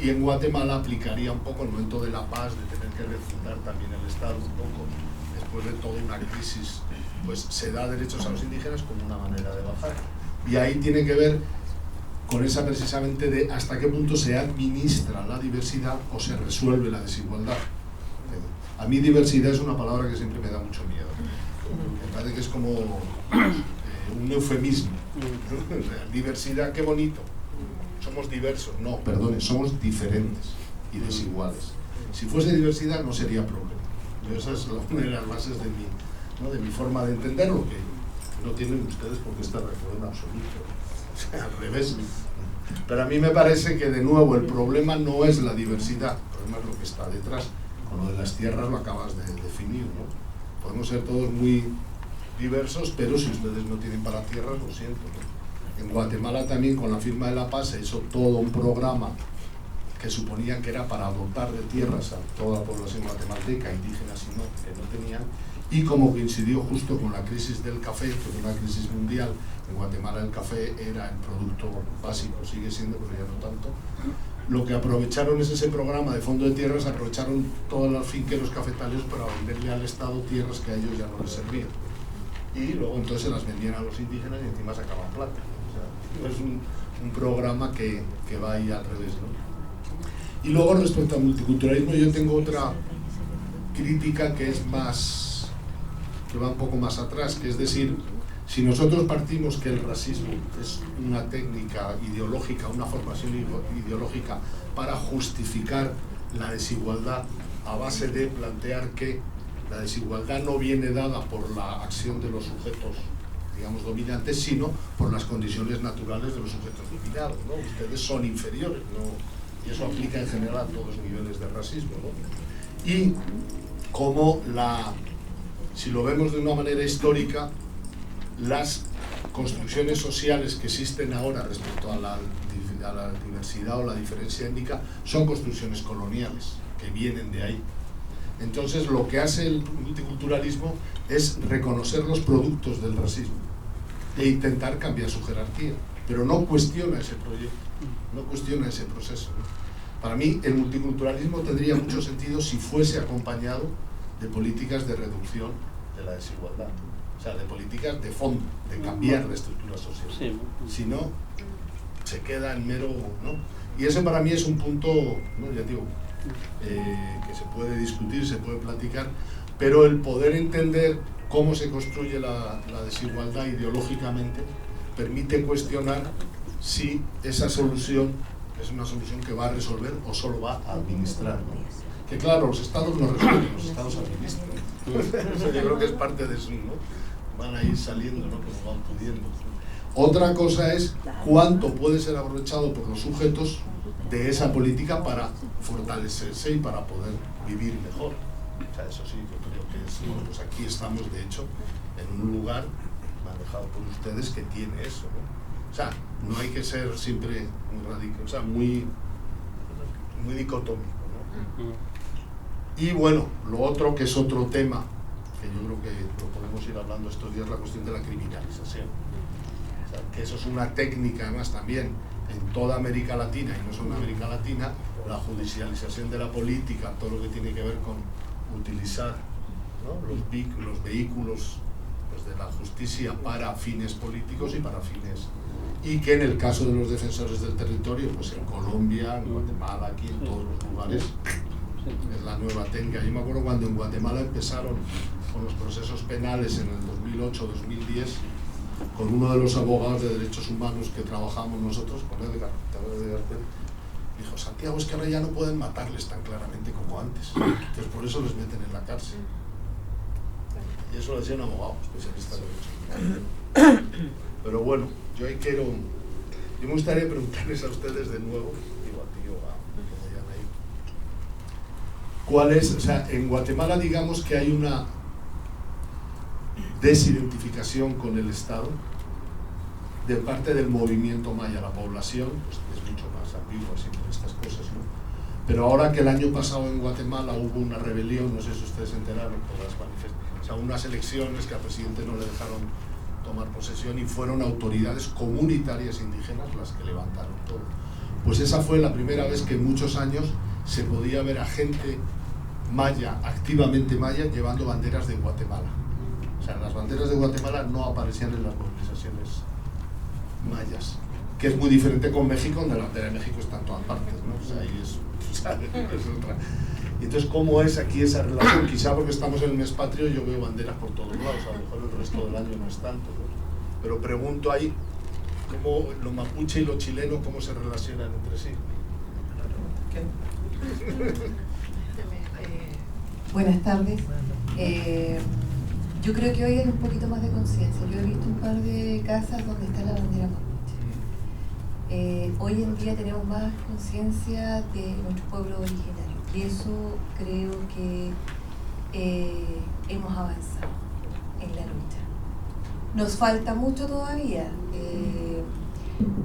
Y en Guatemala aplicaría un poco el momento de la paz, de tener que refundar también el Estado un poco, después de toda una crisis, pues se da derechos a los indígenas como una manera de bajar. Y ahí tiene que ver con esa precisamente de hasta qué punto se administra la diversidad o se resuelve la desigualdad. A mí diversidad es una palabra que siempre me da mucho miedo. Me parece que es como un eufemismo. Diversidad, qué bonito. Somos diversos. No, perdone, somos diferentes y desiguales. Si fuese diversidad no sería problema. Esa es una de las bases de mi forma de entenderlo, que no tienen ustedes por qué estar de acuerdo en absoluto. O sea, al revés. Pero a mí me parece que, de nuevo, el problema no es la diversidad, el problema es lo que está detrás. Con lo de las tierras lo acabas de definir, ¿no? Podemos ser todos muy diversos, pero si ustedes no tienen para tierras, lo siento, ¿no? En Guatemala también, con la firma de la paz, se hizo todo un programa que suponía que era para dotar de tierras a toda la población guatemalteca, indígenas y no, que no tenían, y como coincidió justo con la crisis del café, que fue una crisis mundial, en Guatemala el café era el producto básico, sigue siendo, pero ya no tanto. Lo que aprovecharon es ese programa de fondo de tierras, aprovecharon todos los finqueros cafetaleros para venderle al Estado tierras que a ellos ya no les servían. Y luego entonces se las vendían a los indígenas y encima sacaban plata. O sea, es un programa que va ahí al revés, ¿no? Y luego respecto al multiculturalismo yo tengo otra crítica que es más, que va un poco más atrás, que es decir, si nosotros partimos que el racismo es una técnica ideológica, una formación ideológica para justificar la desigualdad a base de plantear que la desigualdad no viene dada por la acción de los sujetos, digamos, dominantes, sino por las condiciones naturales de los sujetos dominados, ¿no? Ustedes son inferiores, ¿no? Y eso aplica en general a todos los niveles de racismo, ¿no? Y como si lo vemos de una manera histórica, las construcciones sociales que existen ahora respecto a la diversidad o la diferencia étnica son construcciones coloniales que vienen de ahí. Entonces lo que hace el multiculturalismo es reconocer los productos del racismo e intentar cambiar su jerarquía, pero no cuestiona ese proyecto, no cuestiona ese proceso, ¿no? Para mí el multiculturalismo tendría mucho sentido si fuese acompañado de políticas de reducción de la desigualdad, o sea, de políticas de fondo, de cambiar la estructura social. Sí. Si no, se queda en mero, ¿no? Y ese para mí es un punto, ¿no? Ya digo, que se puede discutir, se puede platicar, pero el poder entender cómo se construye la desigualdad ideológicamente permite cuestionar si esa solución es una solución que va a resolver o solo va a administrar, ¿no? Que claro, los estados no resuelven, los estados administran. Eso yo creo que es parte de eso, ¿no? Van a ir saliendo, ¿no? Como van pudiendo. Otra cosa es cuánto puede ser aprovechado por los sujetos de esa política para fortalecerse y para poder vivir mejor. O sea, eso sí, yo creo que es, bueno, pues aquí estamos de hecho en un lugar manejado por ustedes que tiene eso, ¿no? O sea, no hay que ser siempre muy radical, o sea, muy dicotómico, ¿no? Y bueno, lo otro que es otro tema, que yo creo que lo podemos ir hablando estos días, la cuestión de la criminalización. O sea, que eso es una técnica, además, también en toda América Latina, y no solo en América Latina, la judicialización de la política, todo lo que tiene que ver con utilizar, ¿no? los vehículos pues, de la justicia para fines políticos y para fines... Y que en el caso de los defensores del territorio, pues en Colombia, en Guatemala, aquí en todos los lugares, es la nueva técnica. Yo me acuerdo cuando en Guatemala empezaron con los procesos penales en el 2008-2010, con uno de los abogados de derechos humanos que trabajamos nosotros, con Edgar, dijo, Santiago, es que ahora ya no pueden matarles tan claramente como antes, entonces por eso les meten en la cárcel. Y eso lo decía un abogado especialista en derecho. Pero bueno, yo me gustaría preguntarles a ustedes de nuevo, digo a ti o a Yana, ¿cuál es, o sea, en Guatemala digamos que hay una desidentificación con el Estado de parte del movimiento maya, la población, pues es mucho más ambigua siempre estas cosas, ¿no? Pero ahora que el año pasado en Guatemala hubo una rebelión, no sé si ustedes se enteraron, por las manifestaciones, o sea, unas elecciones que al presidente no le dejaron tomar posesión y fueron autoridades comunitarias indígenas las que levantaron todo. Pues esa fue la primera vez que en muchos años se podía ver a gente maya, activamente maya, llevando banderas de Guatemala. O sea, las banderas de Guatemala no aparecían en las movilizaciones mayas, que es muy diferente con México, donde la bandera de México está en todas partes, ¿no? O sea, ahí es otra. Y entonces, ¿cómo es aquí esa relación? Quizá porque estamos en el mes patrio yo veo banderas por todos lados, a lo mejor el resto del año no es tanto, ¿no? Pero pregunto ahí, ¿cómo lo mapuche y lo chileno, cómo se relacionan entre sí? Buenas tardes. Yo creo que hoy hay un poquito más de conciencia. Yo he visto un par de casas donde está la bandera mapuche. Hoy en día tenemos más conciencia de nuestro pueblo originario y eso creo que hemos avanzado en la lucha. Nos falta mucho todavía,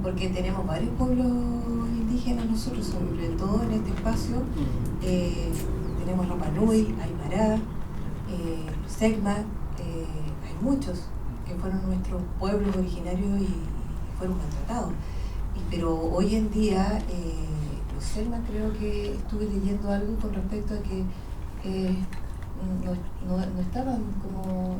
porque tenemos varios pueblos indígenas nosotros, sobre todo en este espacio. Tenemos Rapa Nui, Aymara, Segma, hay muchos que fueron nuestros pueblos originarios y fueron maltratados. Pero hoy en día, los Selma, creo que estuve leyendo algo con respecto a que no estaban como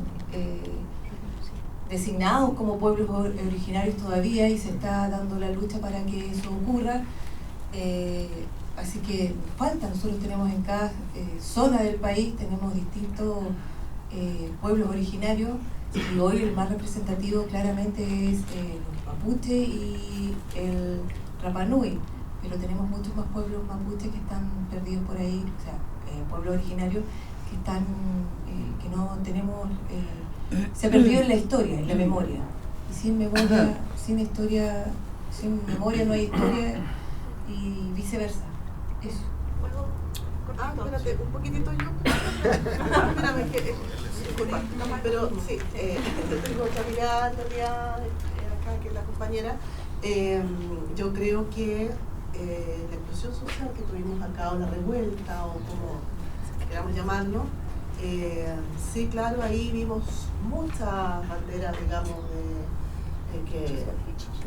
designados como pueblos originarios todavía y se está dando la lucha para que eso ocurra. Así que falta, nosotros tenemos en cada zona del país, tenemos distintos pueblos originarios, y hoy el más representativo claramente es el mapuche y el Rapa Nui, pero tenemos muchos más pueblos mapuches que están perdidos por ahí, o sea, pueblos originarios que están, que no tenemos, se ha perdido en la historia, en la memoria, y sin memoria, sin historia, sin memoria no hay historia, y viceversa. Eso. Espérate, un poquitito yo. Espérame, que disculpa, pero sí, tengo otra mirada en realidad acá que la compañera. Yo creo que la explosión social que tuvimos acá, o la revuelta, o como queramos llamarlo, sí, claro, ahí vimos muchas banderas, digamos,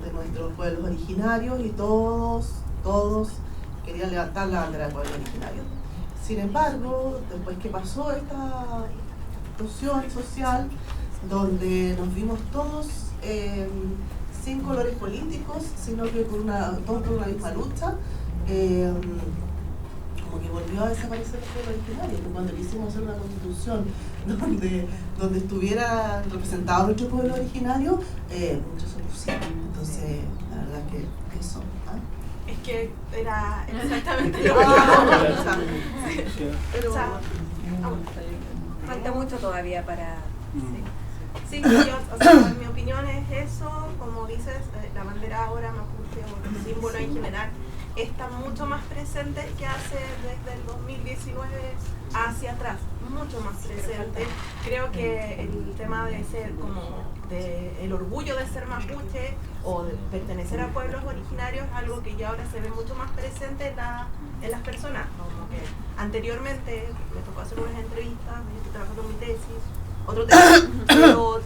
de nuestros pueblos originarios, y todos querían levantar la bandera del pueblo originario. Sin embargo, después que pasó esta explosión social, donde nos vimos todos sin colores políticos, sino que todos por una misma lucha, como que volvió a desaparecer el pueblo originario. Cuando quisimos hacer una constitución donde estuviera representado nuestro pueblo originario, muchos se opusieron. Entonces, la verdad que eso. Es que era exactamente lo que pero falta mucho todavía para... Sí, yo, o sea, mi opinión es eso, como dices, la bandera ahora mapuche, o los símbolos en general, está mucho más presente que hace desde el 2019 hacia atrás, mucho más presente. Creo que el tema de ser como el orgullo de ser mapuche o de pertenecer a pueblos originarios es algo que ya ahora se ve mucho más presente en las personas. Como que anteriormente me tocó hacer unas entrevistas, yo estoy trabajando en mi tesis, otro tema, pero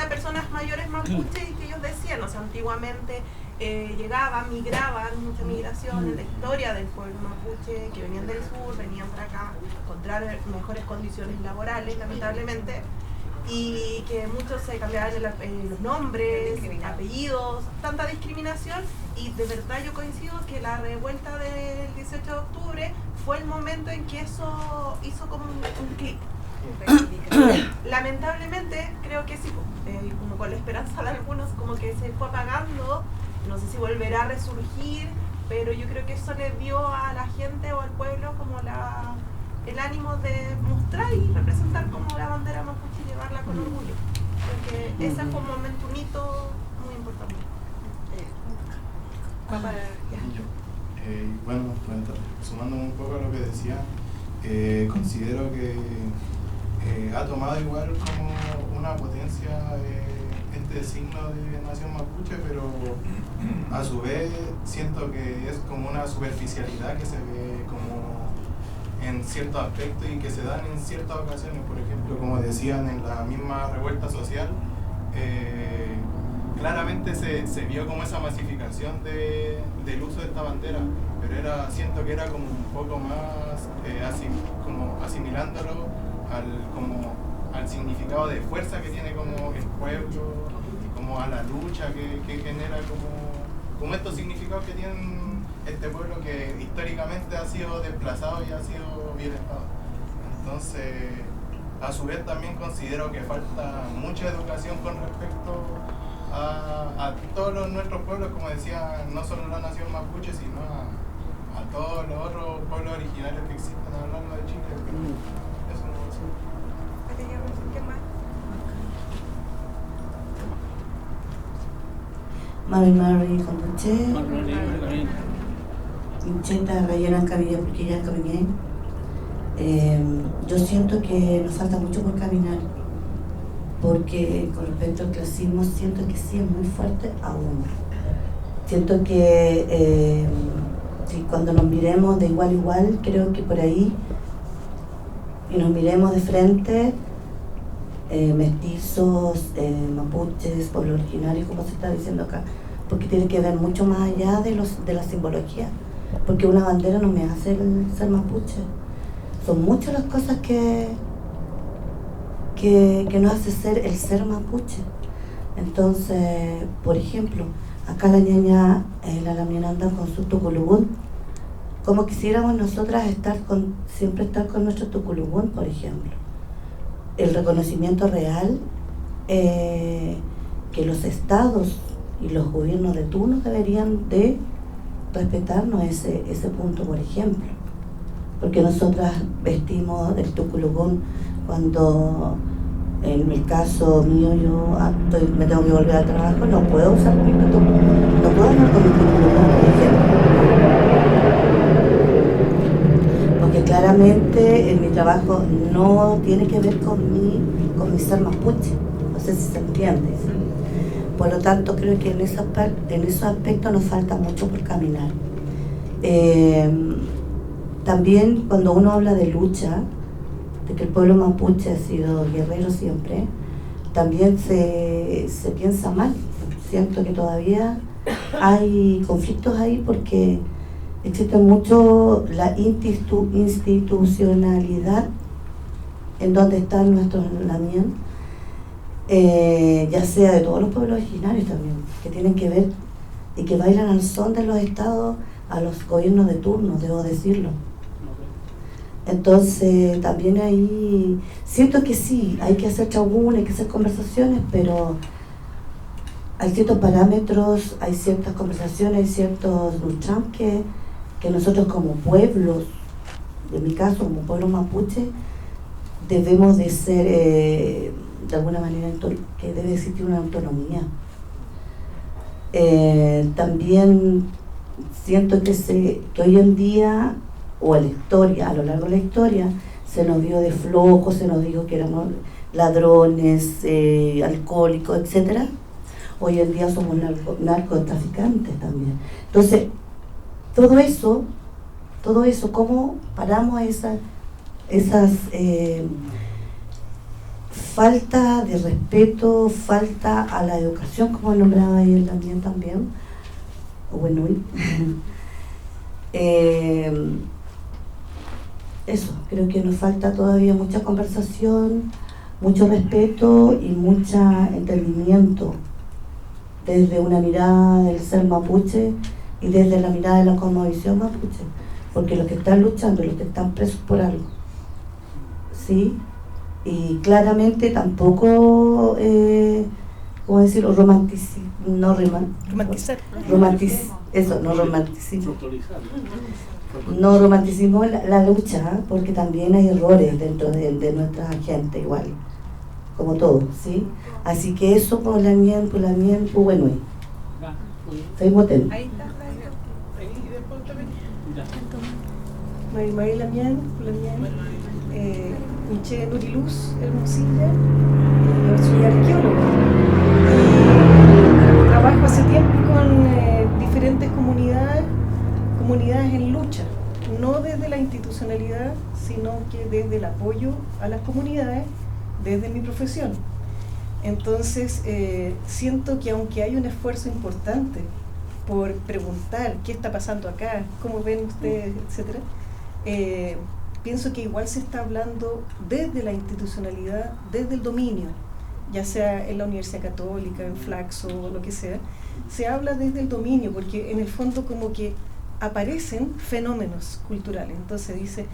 a personas mayores mapuche, y que ellos decían, o sea, antiguamente llegaban, migraban, mucha migración en la historia del pueblo mapuche, que venían del sur, venían para acá a encontrar mejores condiciones laborales, lamentablemente, y que muchos se cambiaban los nombres, apellidos, tanta discriminación, y de verdad yo coincido que la revuelta del 18 de octubre fue el momento en que eso hizo como un clic. Lamentablemente creo que sí, como con la esperanza de algunos, como que se fue apagando, no sé si volverá a resurgir, pero yo creo que eso le dio a la gente o al pueblo como el ánimo de mostrar y representar como la bandera mapuche y llevarla con orgullo, porque ese fue un momento, un hito muy importante. Bueno, sumando un poco a lo que decía, considero que ha tomado igual como una potencia este signo de nación mapuche, pero a su vez siento que es como una superficialidad que se ve como en ciertos aspectos y que se dan en ciertas ocasiones. Por ejemplo, como decían en la misma revuelta social, claramente se vio como esa masificación del uso de esta bandera, pero siento que era como un poco más como asimilándolo al significado de fuerza que tiene como el pueblo, como a la lucha que genera, como estos significados que tienen este pueblo que históricamente ha sido desplazado y ha sido violentado. Entonces, a su vez también considero que falta mucha educación con respecto a todos nuestros pueblos, como decía, no solo la nación mapuche, sino a todos los otros pueblos originarios que existen a lo largo de Chile. Eso no es. Mari Conduche, Incheta Rayana Cabilla, porque ya caminé. Yo siento que nos falta mucho por caminar, porque con respecto al clasismo siento que sí es muy fuerte aún. Siento que cuando nos miremos de igual a igual, creo que por ahí, y nos miremos de frente, mestizos, mapuches, pueblos originarios, como se está diciendo acá, porque tiene que ver mucho más allá de la simbología, porque una bandera no me hace el ser mapuche. Son muchas las cosas que nos hace ser el ser mapuche. Entonces, por ejemplo, acá la ñaña, la lamina anda con su tuculubún, como quisiéramos nosotras siempre estar con nuestro Tuculugún, por ejemplo. El reconocimiento real que los estados y los gobiernos de turno deberían de respetarnos ese punto, por ejemplo. Porque nosotras vestimos el Tuculugún cuando, en el caso mío, yo me tengo que volver al trabajo, no puedo usar mi Tuculugún, no puedo andar con mi Tuculugún, por ejemplo. Porque claramente en mi trabajo no tiene que ver con mi ser mapuche, no sé si se entiende. Por lo tanto, creo que en esos aspectos nos falta mucho por caminar. También cuando uno habla de lucha, de que el pueblo mapuche ha sido guerrero siempre, también se piensa mal. Siento que todavía hay conflictos ahí porque existe mucho la institucionalidad en donde están nuestros lamien, ya sea de todos los pueblos originarios también, que tienen que ver y que bailan al son de los estados, a los gobiernos de turno, debo decirlo. Entonces también ahí siento que sí, hay que hacer chaugún, hay que hacer conversaciones, pero hay ciertos parámetros, hay ciertas conversaciones, hay ciertos luchas que nosotros como pueblos, en mi caso como pueblo mapuche, debemos de ser de alguna manera, que debe existir una autonomía. También siento que hoy en día, o en la historia, a lo largo de la historia, se nos vio de flojos, se nos dijo que éramos ladrones, alcohólicos, etc. Hoy en día somos narcotraficantes también. Entonces, todo eso, ¿cómo paramos esas falta de respeto, falta a la educación, como nombraba él también, o bueno, eso, creo que nos falta todavía mucha conversación, mucho respeto y mucho entendimiento desde una mirada del ser mapuche y desde la mirada de la cosmovisión mapuche, porque los que están luchando, los que están presos por algo, ¿sí? Y claramente tampoco, ¿cómo decirlo? No romanticimos la lucha, porque también hay errores dentro de nuestra gente igual, como todo, ¿sí? Así que eso por la mien, bueno, soy motel. Ahí está. María Lamián, Michelle Nuriluz, Hermosilla, yo soy arqueóloga y trabajo hace tiempo con diferentes comunidades en lucha, no desde la institucionalidad, sino que desde el apoyo a las comunidades, desde mi profesión. Entonces, siento que aunque hay un esfuerzo importante por preguntar qué está pasando acá, cómo ven ustedes, etcétera, pienso que igual se está hablando desde la institucionalidad, desde el dominio, ya sea en la Universidad Católica, en Flaxo, o lo que sea, se habla desde el dominio, porque en el fondo como que aparecen fenómenos culturales. Entonces dice,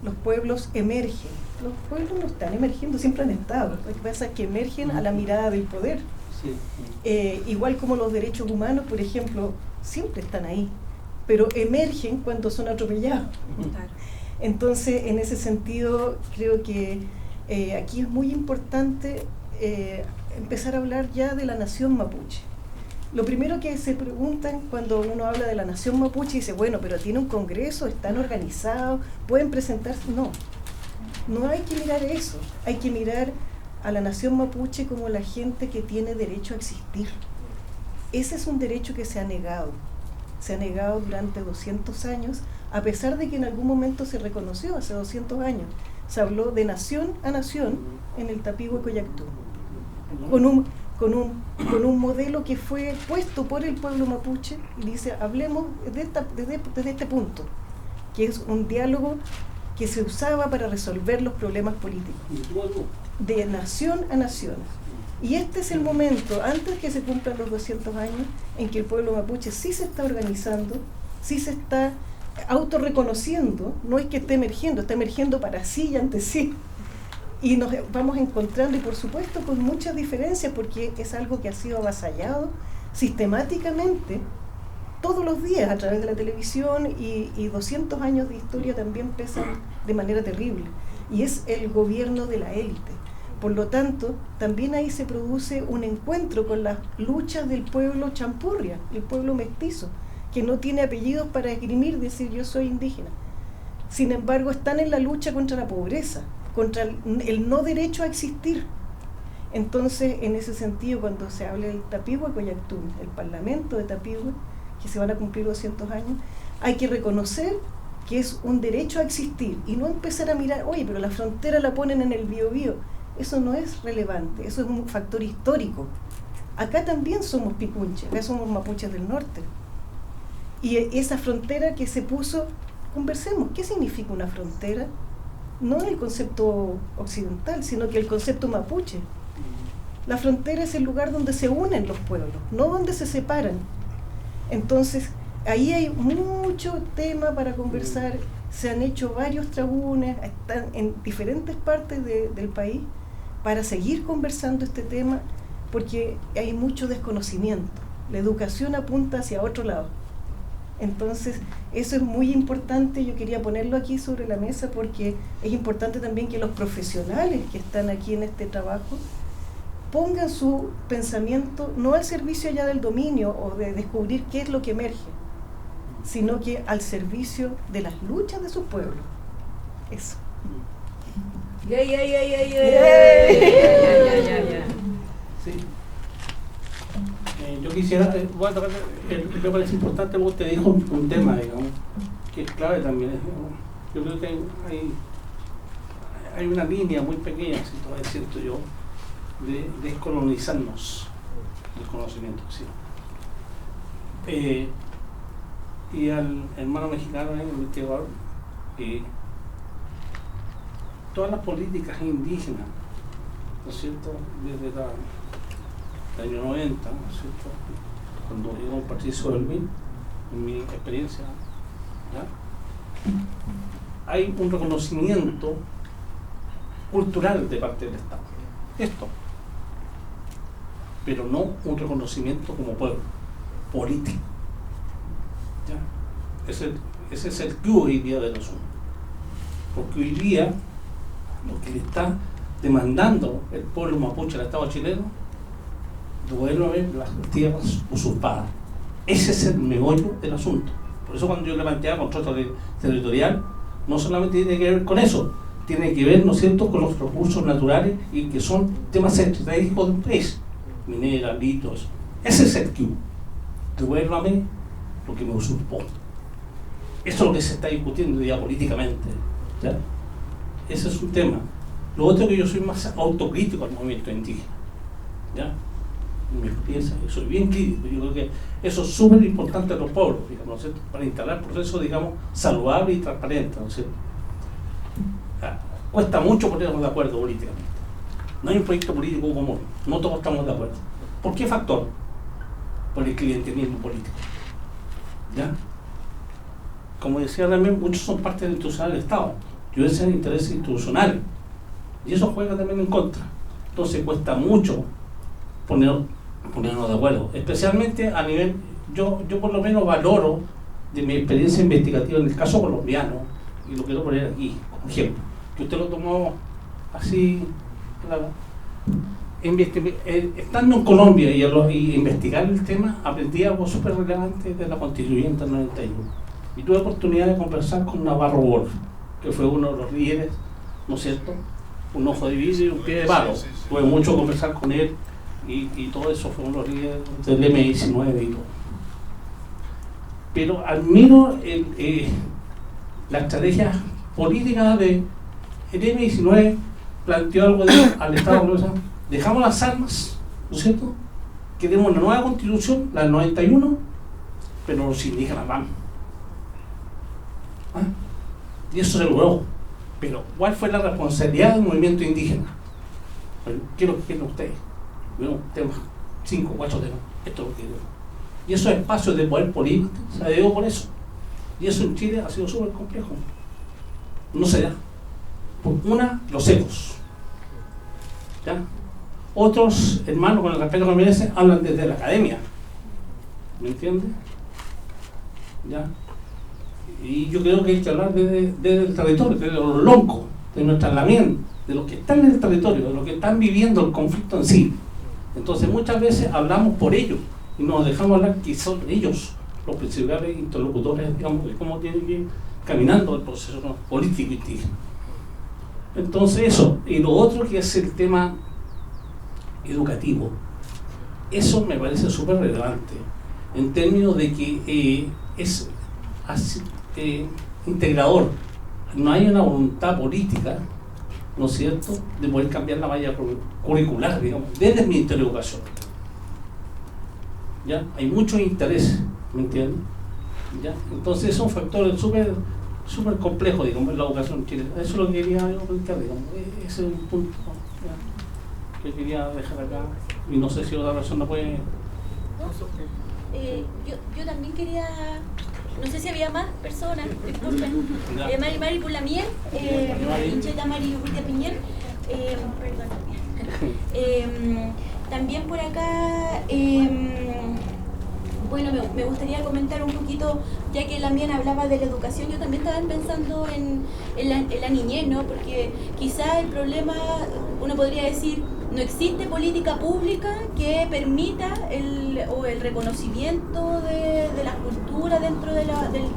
los pueblos emergen. Los pueblos no están emergiendo, siempre han estado. Lo que pasa es que emergen a la mirada del poder. Sí. Igual como los derechos humanos, por ejemplo, siempre están ahí, pero emergen cuando son atropellados. Entonces, en ese sentido, creo que aquí es muy importante empezar a hablar ya de la nación mapuche. Lo primero que se preguntan cuando uno habla de la nación mapuche, dice, bueno, pero tiene un congreso, están organizados, pueden presentarse. No hay que mirar eso, hay que mirar a la nación mapuche como la gente que tiene derecho a existir. Ese es un derecho que se ha negado durante 200 años, a pesar de que en algún momento se reconoció hace 200 años. Se habló de nación a nación en el Tapigüe Coyactú, con un modelo que fue puesto por el pueblo mapuche, y dice, hablemos desde este punto, que es un diálogo que se usaba para resolver los problemas políticos, de nación a nación. Y este es el momento, antes que se cumplan los 200 años, en que el pueblo mapuche sí se está organizando, sí se está autorreconociendo, no es que esté emergiendo, está emergiendo para sí y ante sí. Y nos vamos encontrando, y por supuesto con muchas diferencias, porque es algo que ha sido avasallado sistemáticamente todos los días a través de la televisión, y 200 años de historia también pesan de manera terrible. Y es el gobierno de la élite. Por lo tanto, también ahí se produce un encuentro con las luchas del pueblo champurria, el pueblo mestizo, que no tiene apellidos para esgrimir, decir yo soy indígena. Sin embargo, están en la lucha contra la pobreza, contra el no derecho a existir. Entonces, en ese sentido, cuando se habla del Tapigüe Coyactún, el Parlamento de Tapigüe, que se van a cumplir 200 años, hay que reconocer que es un derecho a existir y no empezar a mirar, oye, pero la frontera la ponen en el Biobío. Eso no es relevante, eso es un factor histórico. Acá también somos picunches, acá somos mapuches del norte. Y esa frontera que se puso, conversemos, ¿qué significa una frontera? No el concepto occidental, sino que el concepto mapuche. La frontera es el lugar donde se unen los pueblos, no donde se separan. Entonces, ahí hay mucho tema para conversar, se han hecho varios trabunes, están en diferentes partes del país, para seguir conversando este tema, porque hay mucho desconocimiento. La educación apunta hacia otro lado. Entonces, eso es muy importante, yo quería ponerlo aquí sobre la mesa, porque es importante también que los profesionales que están aquí en este trabajo pongan su pensamiento no al servicio ya del dominio o de descubrir qué es lo que emerge, sino que al servicio de las luchas de sus pueblos. Eso. Sí. Yo quisiera, voy a tocar, me parece importante lo que usted dijo, un tema, digamos, que es clave también. Digamos. Yo creo que hay una línea muy pequeña, si todavía siento yo, de descolonizarnos del conocimiento. ¿Sí? Y al hermano mexicano, investigador, todas las políticas indígenas, ¿no es cierto?, desde el año 90, ¿no es cierto?, cuando llegó Patricio Elwin, en mi experiencia, ¿ya?, hay un reconocimiento cultural de parte del Estado. Esto. Pero no un reconocimiento como pueblo, político. ¿Ya? Ese es el que hoy día del asunto. Porque hoy día lo que le está demandando el pueblo mapuche al Estado chileno, devuélvame las tierras usurpadas. Ese es el meollo del asunto. Por eso cuando yo le planteaba control territorial, no solamente tiene que ver con eso, tiene que ver, ¿no es cierto?, con los recursos naturales y que son temas estratégicos del país, minera, litos. Ese es el Q. Devuélvame lo que me usurpó. Eso es lo que se está discutiendo ya políticamente, ¿ya? Ese es un tema. Lo otro es que yo soy más autocrítico al movimiento indígena, ¿ya? En mi experiencia, yo soy bien crítico. Yo creo que eso es súper importante a los pueblos, digamos, ¿no es cierto?, para instalar procesos, digamos, saludables y transparentes, ¿no es cierto? Cuesta mucho ponernos de acuerdo políticamente. No hay un proyecto político común, no todos estamos de acuerdo. ¿Por qué factor? Por el clientelismo político, ¿ya? Como decía también, muchos son parte del institucional del Estado. Yo decía el interés institucional, y eso juega también en contra. Entonces cuesta mucho ponernos de acuerdo, especialmente a nivel, yo por lo menos valoro de mi experiencia investigativa en el caso colombiano, y lo quiero poner aquí como ejemplo, que usted lo tomó así, claro. Estando en Colombia y investigar el tema, aprendí algo súper relevante de la Constituyente del 91. Y tuve oportunidad de conversar con Navarro Wolf, que fue uno de los líderes, ¿no es cierto?, un ojo de vidrio y un pie de palo. Tuve mucho que conversar con él y todo eso, fue uno de los líderes del M19 y todo. Pero admiro la estrategia política de el M19. Planteó algo al Estado global: dejamos las armas, ¿no es cierto?, queremos una nueva constitución, la del 91, pero los indígenas van. ¿Ah? Y eso se logró. Pero ¿cuál fue la responsabilidad del movimiento indígena? Bueno, quiero que quieran ustedes. Bueno, temas, 5, 4 temas. Esto es lo que digo. Y esos espacios de poder político se dio por eso. Y eso en Chile ha sido súper complejo. No se da. Por una, los egos. ¿Ya? Otros hermanos, con el respeto que me merecen, hablan desde la academia. ¿Me entiendes? ¿Ya? Y yo creo que hay que hablar desde el territorio, desde los loncos, de nuestra lamien, de los que están en el territorio, de los que están viviendo el conflicto en sí. Entonces muchas veces hablamos por ellos y nos dejamos hablar que son ellos los principales interlocutores, digamos, de cómo tiene que ir caminando el proceso político indígena. Entonces eso, y lo otro que es el tema educativo, eso me parece súper relevante en términos de que es integrador. No hay una voluntad política, ¿no es cierto?, de poder cambiar la malla curricular, digamos, desde el Ministerio de Educación. ¿Ya? Hay mucho interés, ¿me entiendes? ¿Ya? Entonces son factores súper complejos, digamos, en la educación chilena. Eso es lo que quería yo plantear, digamos. Ese es un punto, ¿ya?, que quería dejar acá, y no sé si otra persona puede... Yo también quería, no sé si había más personas, disculpen, Mari Pulamier, Incheta Mari Urrutia Piñer, también por acá, bueno, me gustaría comentar un poquito, ya que también hablaba de la educación, yo también estaba pensando en la niñez, ¿no? Porque quizá el problema, uno podría decir, no existe política pública que permita el reconocimiento de la cultura dentro del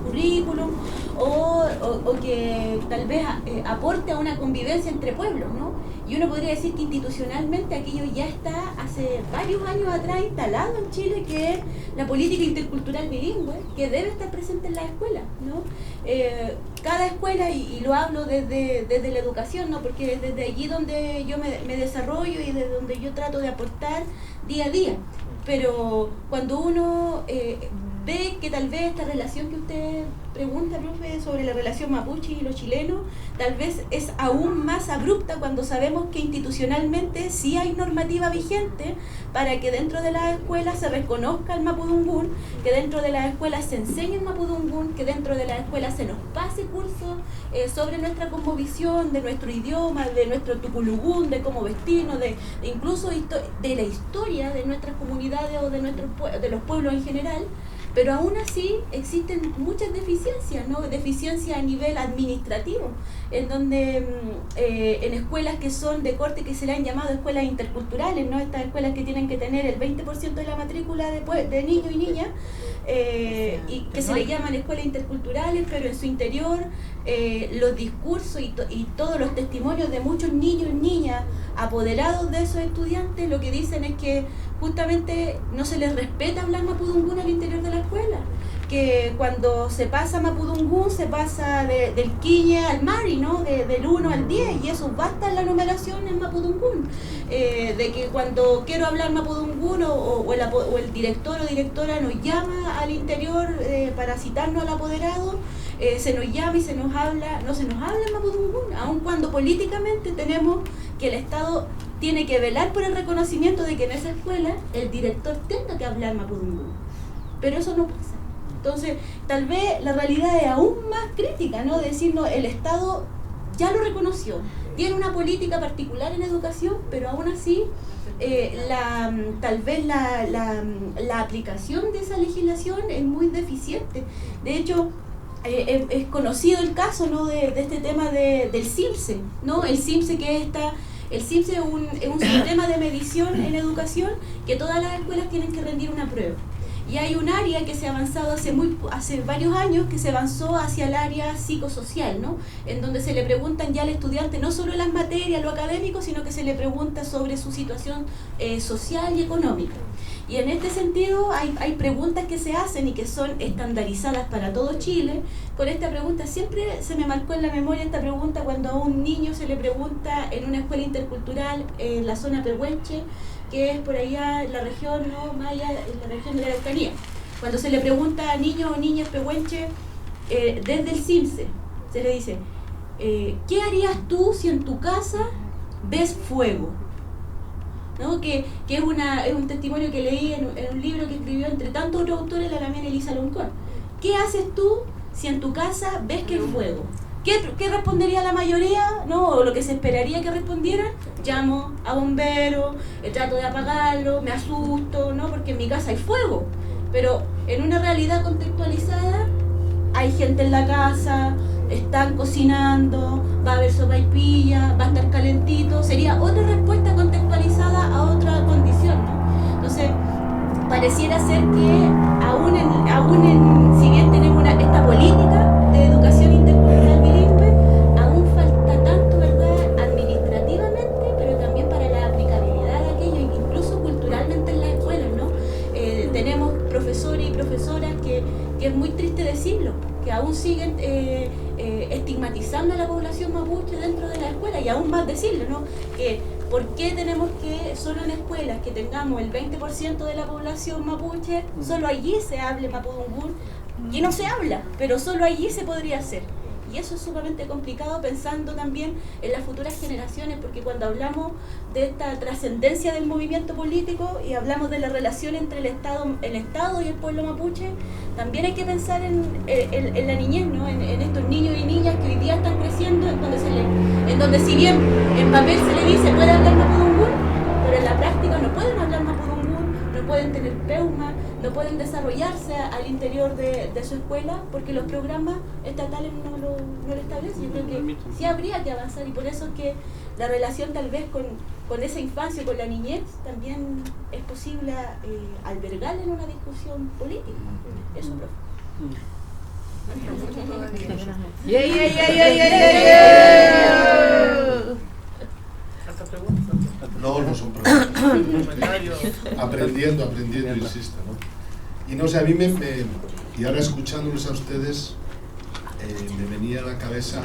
currículum o que tal vez aporte a una convivencia entre pueblos, ¿no? Y uno podría decir que institucionalmente aquello ya está hace varios años atrás instalado en Chile, que es la política intercultural bilingüe, que debe estar presente en las escuelas, ¿no? Cada escuela, y lo hablo desde la educación, ¿no? Porque es desde allí donde yo me desarrollo y desde donde yo trato de aportar día a día. Pero cuando uno ve que tal vez esta relación que usted pregunta, profe, sobre la relación mapuche y los chilenos, tal vez es aún más abrupta cuando sabemos que institucionalmente sí hay normativa vigente para que dentro de las escuelas se reconozca el mapudungún, que dentro de las escuelas se enseñe el mapudungún, que dentro de las escuelas se nos pase cursos sobre nuestra cosmovisión, de nuestro idioma, de nuestro tupulugún, de cómo vestirnos, de incluso de la historia de nuestras comunidades o de los pueblos en general. Pero aún así existen muchas deficiencias, ¿no? Deficiencias a nivel administrativo, en donde en escuelas que son de corte, que se le han llamado escuelas interculturales, ¿no? Estas escuelas que tienen que tener el 20% de la matrícula de niños y niñas, y que se le llaman escuelas interculturales, pero en su interior los discursos y todos los testimonios de muchos niños y niñas apoderados de esos estudiantes lo que dicen es que justamente no se les respeta hablar mapudungún al interior de la escuela, que cuando se pasa mapudungún se pasa del quiñe al mari, ¿no? Del 1 al 10, y eso basta en la numeración en mapudungún, de que cuando quiero hablar mapudungún o el director o directora nos llama al interior para citarnos al apoderado, se nos llama y no se nos habla en mapudungún, aun cuando políticamente tenemos que el Estado tiene que velar por el reconocimiento de que en esa escuela el director tenga que hablar mapudungún, pero eso no pasa. Entonces, tal vez la realidad es aún más crítica, ¿no? Decirnos, el Estado ya lo reconoció, tiene una política particular en educación, pero aún así tal vez la aplicación de esa legislación es muy deficiente. De hecho, es conocido el caso, ¿no? de este tema del CIMSE, ¿no? El CIMSE el CIMSE es un sistema de medición en educación que todas las escuelas tienen que rendir una prueba. Y hay un área que se ha avanzado hace varios años, que se avanzó hacia el área psicosocial, ¿no? En donde se le preguntan ya al estudiante no solo las materias, lo académico, sino que se le pregunta sobre su situación social y económica. Y en este sentido hay preguntas que se hacen y que son estandarizadas para todo Chile. Con esta pregunta siempre se me marcó en la memoria esta pregunta cuando a un niño se le pregunta en una escuela intercultural en la zona Pehuenche, que es por allá en la región, ¿no? Maya, en la región de la Araucanía. Cuando se le pregunta a niños o niñas pehuenche, desde el CIMSE, se le dice, ¿qué harías tú si en tu casa ves fuego? ¿No? Que es un testimonio que leí en un libro que escribió entre tantos otros autores la Lamien Elisa Loncón. ¿Qué haces tú si en tu casa ves que hay fuego? ¿Qué respondería la mayoría? ¿No? O lo que se esperaría que respondieran, llamo a bomberos, trato de apagarlo, me asusto, ¿no? Porque en mi casa hay fuego. Pero en una realidad contextualizada, hay gente en la casa, están cocinando, va a haber sopaipilla, va a estar calentito, sería otra respuesta contextualizada a otra condición, ¿no? Entonces, pareciera ser que si bien tenemos esta política de educación intercultural bilingüe, aún falta tanto, ¿verdad?, administrativamente, pero también para la aplicabilidad de aquello, incluso culturalmente en las escuelas, ¿no? Tenemos profesores y profesoras que es muy triste decirlo, que aún siguen estigmatizando a la población mapuche dentro de la escuela, y aún más decirlo, ¿no? Que ¿por qué tenemos que solo en escuelas que tengamos el 20% de la población mapuche, solo allí se hable mapudungún? Y no se habla, pero solo allí se podría hacer. Y eso es sumamente complicado pensando también en las futuras generaciones, porque cuando hablamos de esta trascendencia del movimiento político y hablamos de la relación entre el Estado y el pueblo mapuche, también hay que pensar en la niñez, ¿no? En estos niños y niñas que hoy día están creciendo, en donde si bien en papel se le dice puede hablar mapudungún, pero en la práctica no pueden hablar mapudungún, no pueden tener peuma, no pueden desarrollarse al interior de su escuela porque los programas estatales no lo establecen. Yo creo que sí habría que avanzar, y por eso es que la relación tal vez con esa infancia, con la niñez, también es posible albergarla en una discusión política. Eso, profe. No son preguntas. aprendiendo, insisto, ¿no? Y no sé, a mí y ahora escuchándolos a ustedes, me venía a la cabeza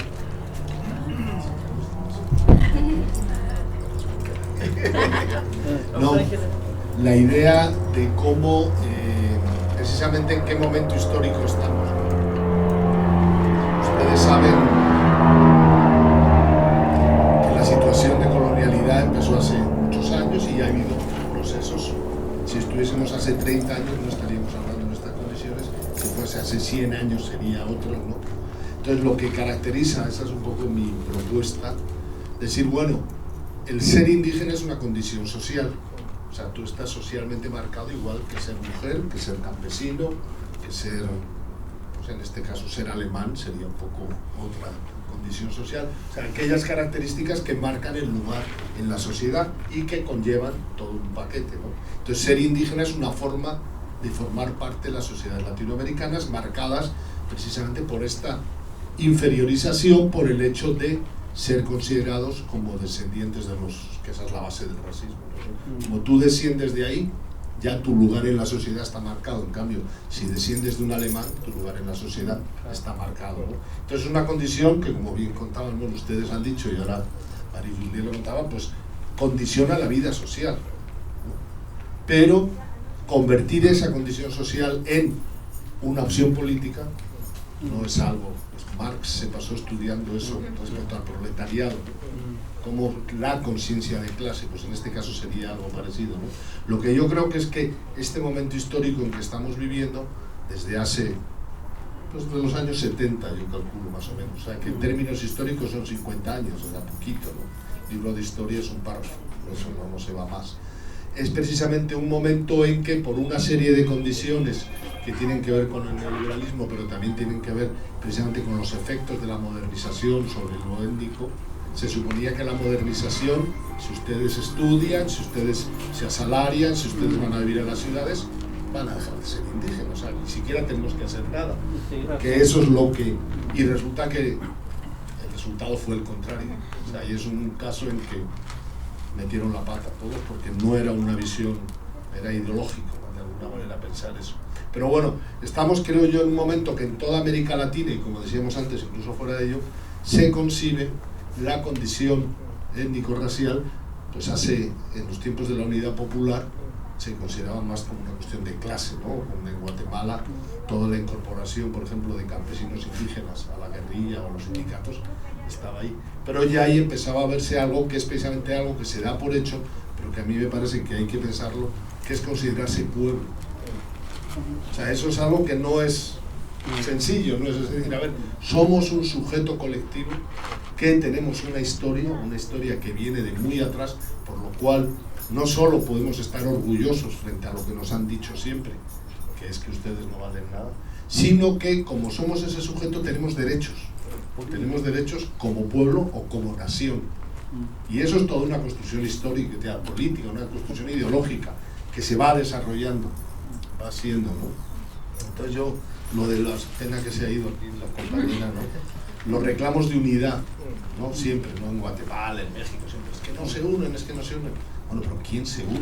la idea de cómo, precisamente en qué momento histórico estamos. Ustedes saben que la situación de colonialidad empezó hace muchos años y ha habido procesos. Si estuviésemos hace 30 años no estaríamos hablando en estas condiciones, si fuese hace 100 años sería otro, ¿no? Entonces lo que caracteriza, esa es un poco mi propuesta, decir, bueno, el ser indígena es una condición social, o sea, tú estás socialmente marcado igual que ser mujer, que ser campesino, que ser, pues en este caso ser alemán sería un poco otra condición social, o sea, aquellas características que marcan el lugar en la sociedad y que conllevan todo un paquete, ¿no? Entonces ser indígena es una forma de formar parte de las sociedades latinoamericanas marcadas precisamente por esta inferiorización, por el hecho de ser considerados como descendientes de que esa es la base del racismo, ¿no? Como tú desciendes de ahí, ya tu lugar en la sociedad está marcado. En cambio, si desciendes de un alemán, tu lugar en la sociedad está marcado, ¿no? Entonces es una condición que, como bien contaban, bueno, ustedes han dicho, y ahora Mariluz lo contaba, pues condiciona la vida social, ¿no? Pero convertir esa condición social en una opción política no es algo. Marx se pasó estudiando eso respecto al proletariado, como la conciencia de clase, pues en este caso sería algo parecido, ¿no? Lo que yo creo que es que este momento histórico en que estamos viviendo, desde hace, pues de los años 70, yo calculo más o menos, o sea, que en términos históricos son 50 años, o sea, poquito, ¿no? El libro de historia es un párrafo, eso no se va más. Es precisamente un momento en que, por una serie de condiciones que tienen que ver con el neoliberalismo, pero también tienen que ver precisamente con los efectos de la modernización sobre lo étnico, se suponía que la modernización, si ustedes estudian, si ustedes se asalarian, si ustedes van a vivir en las ciudades, van a dejar de ser indígenas, o sea, ni siquiera tenemos que hacer nada, que eso es lo que, y resulta que el resultado fue el contrario, o sea, y es un caso en que metieron la pata todos porque no era una visión, era ideológico, ¿no? De alguna manera pensar eso. Pero bueno, estamos, creo yo, en un momento que en toda América Latina, y como decíamos antes, incluso fuera de ello, se concibe la condición étnico-racial, pues en los tiempos de la Unidad Popular, se consideraba más como una cuestión de clase, ¿no? Como en Guatemala, toda la incorporación, por ejemplo, de campesinos indígenas a la guerrilla o a los sindicatos, estaba ahí. Pero ya ahí empezaba a verse algo que es precisamente algo que se da por hecho, pero que a mí me parece que hay que pensarlo, que es considerarse pueblo. O sea, eso es algo que no es sencillo, ¿no? Es decir, a ver, somos un sujeto colectivo que tenemos una historia que viene de muy atrás, por lo cual no solo podemos estar orgullosos frente a lo que nos han dicho siempre, que es que ustedes no valen nada, sino que como somos ese sujeto tenemos derechos como pueblo o como nación. Y eso es toda una construcción histórica, política, una construcción ideológica que se va desarrollando, va siendo, ¿no? Entonces yo, lo de las pena que se ha ido aquí la compañera, ¿no? Los reclamos de unidad, ¿no? Siempre, ¿no? En Guatemala, en México, siempre, es que no se unen. Bueno, pero ¿quién se une?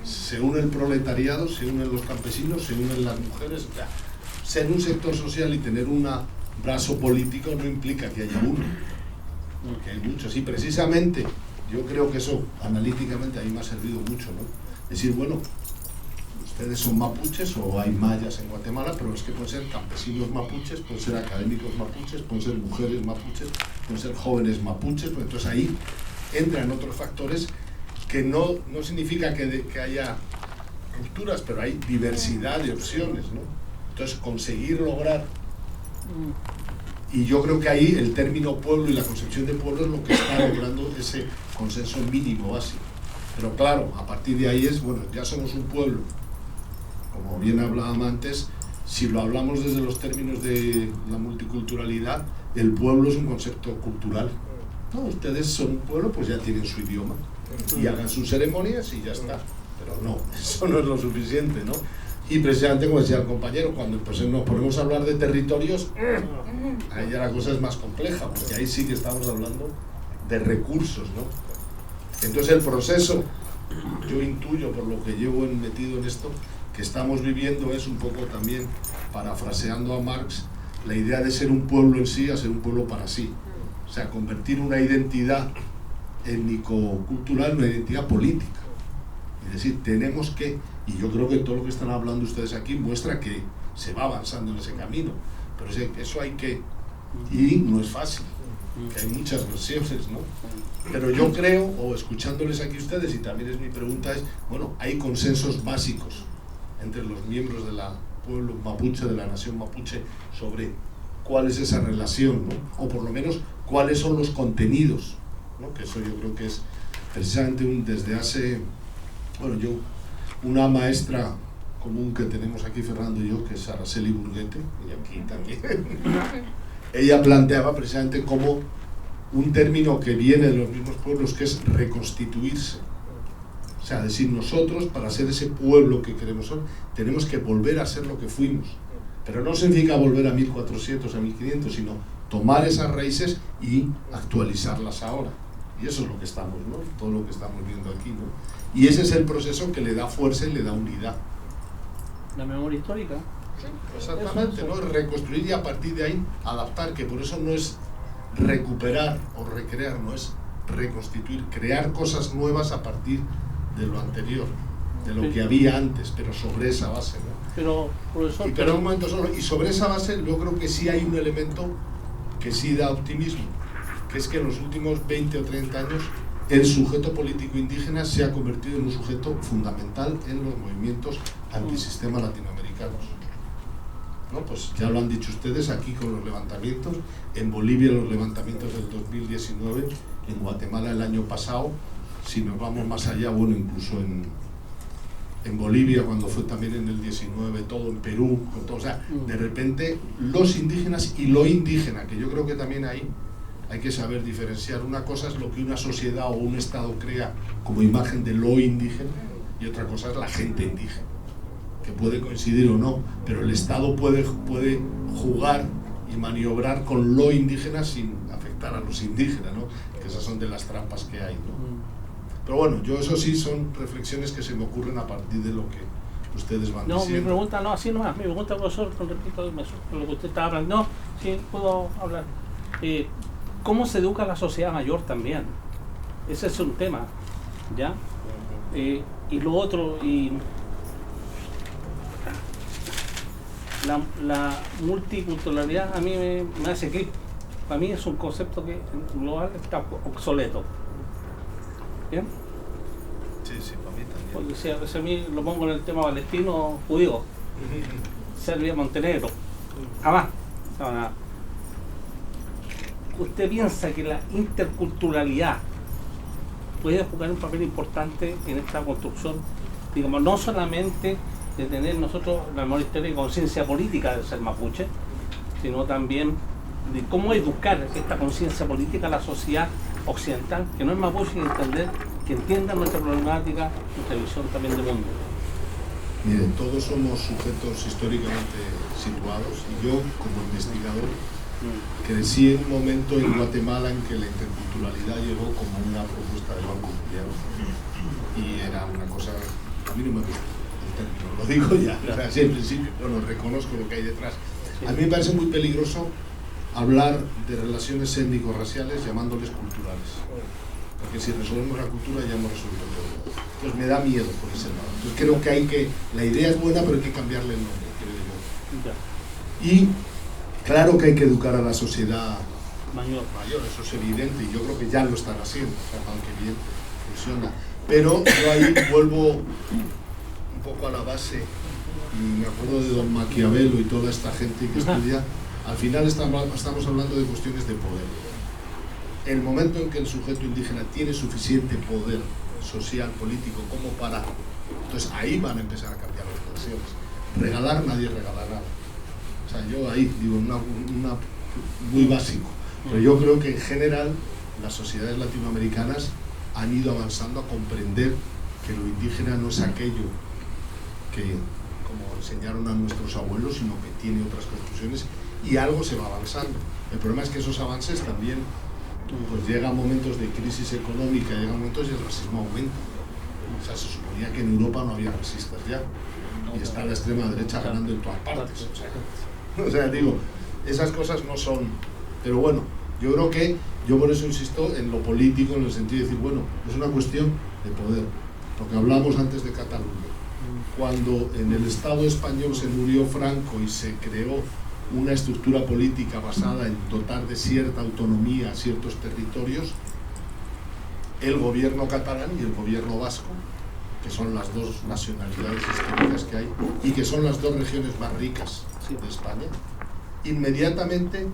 Se une el proletariado, se unen los campesinos, se unen las mujeres. O sea, ser un sector social y tener un brazo político no implica que haya uno, porque hay muchos. Y precisamente yo creo que eso analíticamente a mí me ha servido mucho, ¿no? Decir, bueno, ustedes son mapuches o hay mayas en Guatemala, pero es que pueden ser campesinos mapuches, pueden ser académicos mapuches, pueden ser mujeres mapuches, pueden ser jóvenes mapuches, pues entonces ahí entran otros factores que no significa que haya rupturas, pero hay diversidad de opciones, ¿no? Entonces conseguir lograr, y yo creo que ahí el término pueblo y la concepción de pueblo es lo que está logrando ese consenso mínimo básico. Pero claro, a partir de ahí es, bueno, ya somos un pueblo. Como bien hablábamos antes, si lo hablamos desde los términos de la multiculturalidad, el pueblo es un concepto cultural. No, ustedes son un pueblo, pues ya tienen su idioma y hagan sus ceremonias y ya está. Pero no, eso no es lo suficiente, ¿no? Y precisamente, como decía el compañero, cuando nos ponemos a hablar de territorios, ahí ya la cosa es más compleja, porque ahí sí que estamos hablando de recursos, ¿no? Entonces el proceso, yo intuyo por lo que llevo metido en esto, que estamos viviendo es un poco también, parafraseando a Marx, la idea de ser un pueblo en sí a ser un pueblo para sí. O sea, convertir una identidad étnico-cultural en una identidad política. Es decir, tenemos que, y yo creo que todo lo que están hablando ustedes aquí muestra que se va avanzando en ese camino, pero eso hay que, y no es fácil, que hay muchas versiones, ¿no? Pero yo creo, o escuchándoles aquí ustedes, y también es mi pregunta, es, bueno, hay consensos básicos entre los miembros del pueblo mapuche, de la nación mapuche, sobre cuál es esa relación, ¿no? O por lo menos cuáles son los contenidos, ¿no? Que eso yo creo que es precisamente desde hace, bueno, una maestra común que tenemos aquí, Fernando y yo, que es Araceli Burguete, y aquí también, ella planteaba precisamente como un término que viene de los mismos pueblos, que es reconstituirse. O sea, decir, nosotros, para ser ese pueblo que queremos ser, tenemos que volver a ser lo que fuimos. Pero no significa volver a 1400, a 1500, sino tomar esas raíces y actualizarlas ahora. Y eso es lo que estamos, ¿no? Todo lo que estamos viendo aquí, ¿no? Y ese es el proceso que le da fuerza y le da unidad. La memoria histórica. Sí, exactamente, ¿no? Reconstruir y a partir de ahí adaptar, que por eso no es recuperar o recrear, no es reconstituir, crear cosas nuevas a partir de lo anterior, de lo que había antes, pero sobre esa base, ¿no? Pero, profesor, pero un momento solo, y sobre esa base yo creo que sí hay un elemento que sí da optimismo, que es que en los últimos 20 o 30 años el sujeto político indígena se ha convertido en un sujeto fundamental en los movimientos antisistema latinoamericanos, ¿no? Pues ya lo han dicho ustedes aquí con los levantamientos, en Bolivia los levantamientos del 2019, en Guatemala el año pasado, si nos vamos más allá, bueno, incluso en Bolivia cuando fue también en el 19, todo en Perú, con todo, o sea, de repente los indígenas y lo indígena, que yo creo que también ahí hay que saber diferenciar. Una cosa es lo que una sociedad o un estado crea como imagen de lo indígena y otra cosa es la gente indígena, que puede coincidir o no, pero el estado puede jugar y maniobrar con lo indígena sin afectar a los indígenas, ¿no? Que esas son de las trampas que hay, ¿no? Pero bueno, yo eso sí son reflexiones que se me ocurren a partir de lo que ustedes van diciendo. No, mi pregunta no, así nomás, mi pregunta, profesor, con respecto a lo que usted está hablando, no, sí, puedo hablar. ¿Cómo se educa a la sociedad mayor también? Ese es un tema, ¿ya? Y lo otro, y la multiculturalidad a mí me hace clic. Para mí es un concepto que en global está obsoleto. ¿Bien? Sí, para mí también. Porque si a mí lo pongo en el tema palestino judío, Serbia, Montenegro, Además, ¿usted piensa que la interculturalidad puede jugar un papel importante en esta construcción? Digamos, no solamente de tener nosotros la memoria histórica y conciencia política de ser mapuche, sino también de cómo educar esta conciencia política a la sociedad occidental, que no es mapuche, y entender, que entiendan nuestra problemática, nuestra visión también del mundo. Miren, todos somos sujetos históricamente situados y yo, como investigador, crecí en un momento en Guatemala en que la interculturalidad llegó como una propuesta del Banco Mundial y era una cosa, a mí no me gusta el término, lo digo ya, o sea, sí, en principio, bueno, reconozco lo que hay detrás. A mí me parece muy peligroso hablar de relaciones étnico-raciales llamándoles culturales, porque si resolvemos la cultura ya hemos resuelto todo. Entonces me da miedo por ese lado. Entonces creo que la idea es buena, pero hay que cambiarle el nombre, creo yo. Y claro que hay que educar a la sociedad mayor, eso es evidente, y yo creo que ya lo están haciendo, o sea, aunque bien funciona. Pero yo ahí vuelvo un poco a la base, y me acuerdo de don Maquiavelo y toda esta gente que estudia, al final estamos hablando de cuestiones de poder. El momento en que el sujeto indígena tiene suficiente poder social, político, como para... Entonces ahí van a empezar a cambiar las relaciones. Regalar, nadie regala nada. O sea, yo ahí digo una muy básico, pero yo creo que en general las sociedades latinoamericanas han ido avanzando a comprender que lo indígena no es aquello que, como enseñaron a nuestros abuelos, sino que tiene otras construcciones y algo se va avanzando. El problema es que esos avances también pues llegan momentos de crisis económica, llegan momentos y el racismo aumenta. O sea, se suponía que en Europa no había racistas ya y está la extrema derecha ganando en todas partes. O sea, digo, esas cosas no son... Pero bueno, yo creo que, yo por eso insisto en lo político, en el sentido de decir, bueno, es una cuestión de poder. Lo que hablamos antes de Cataluña. Cuando en el Estado español se murió Franco y se creó una estructura política basada en dotar de cierta autonomía a ciertos territorios, el gobierno catalán y el gobierno vasco, que son las dos nacionalidades históricas que hay y que son las dos regiones más ricas de España, inmediatamente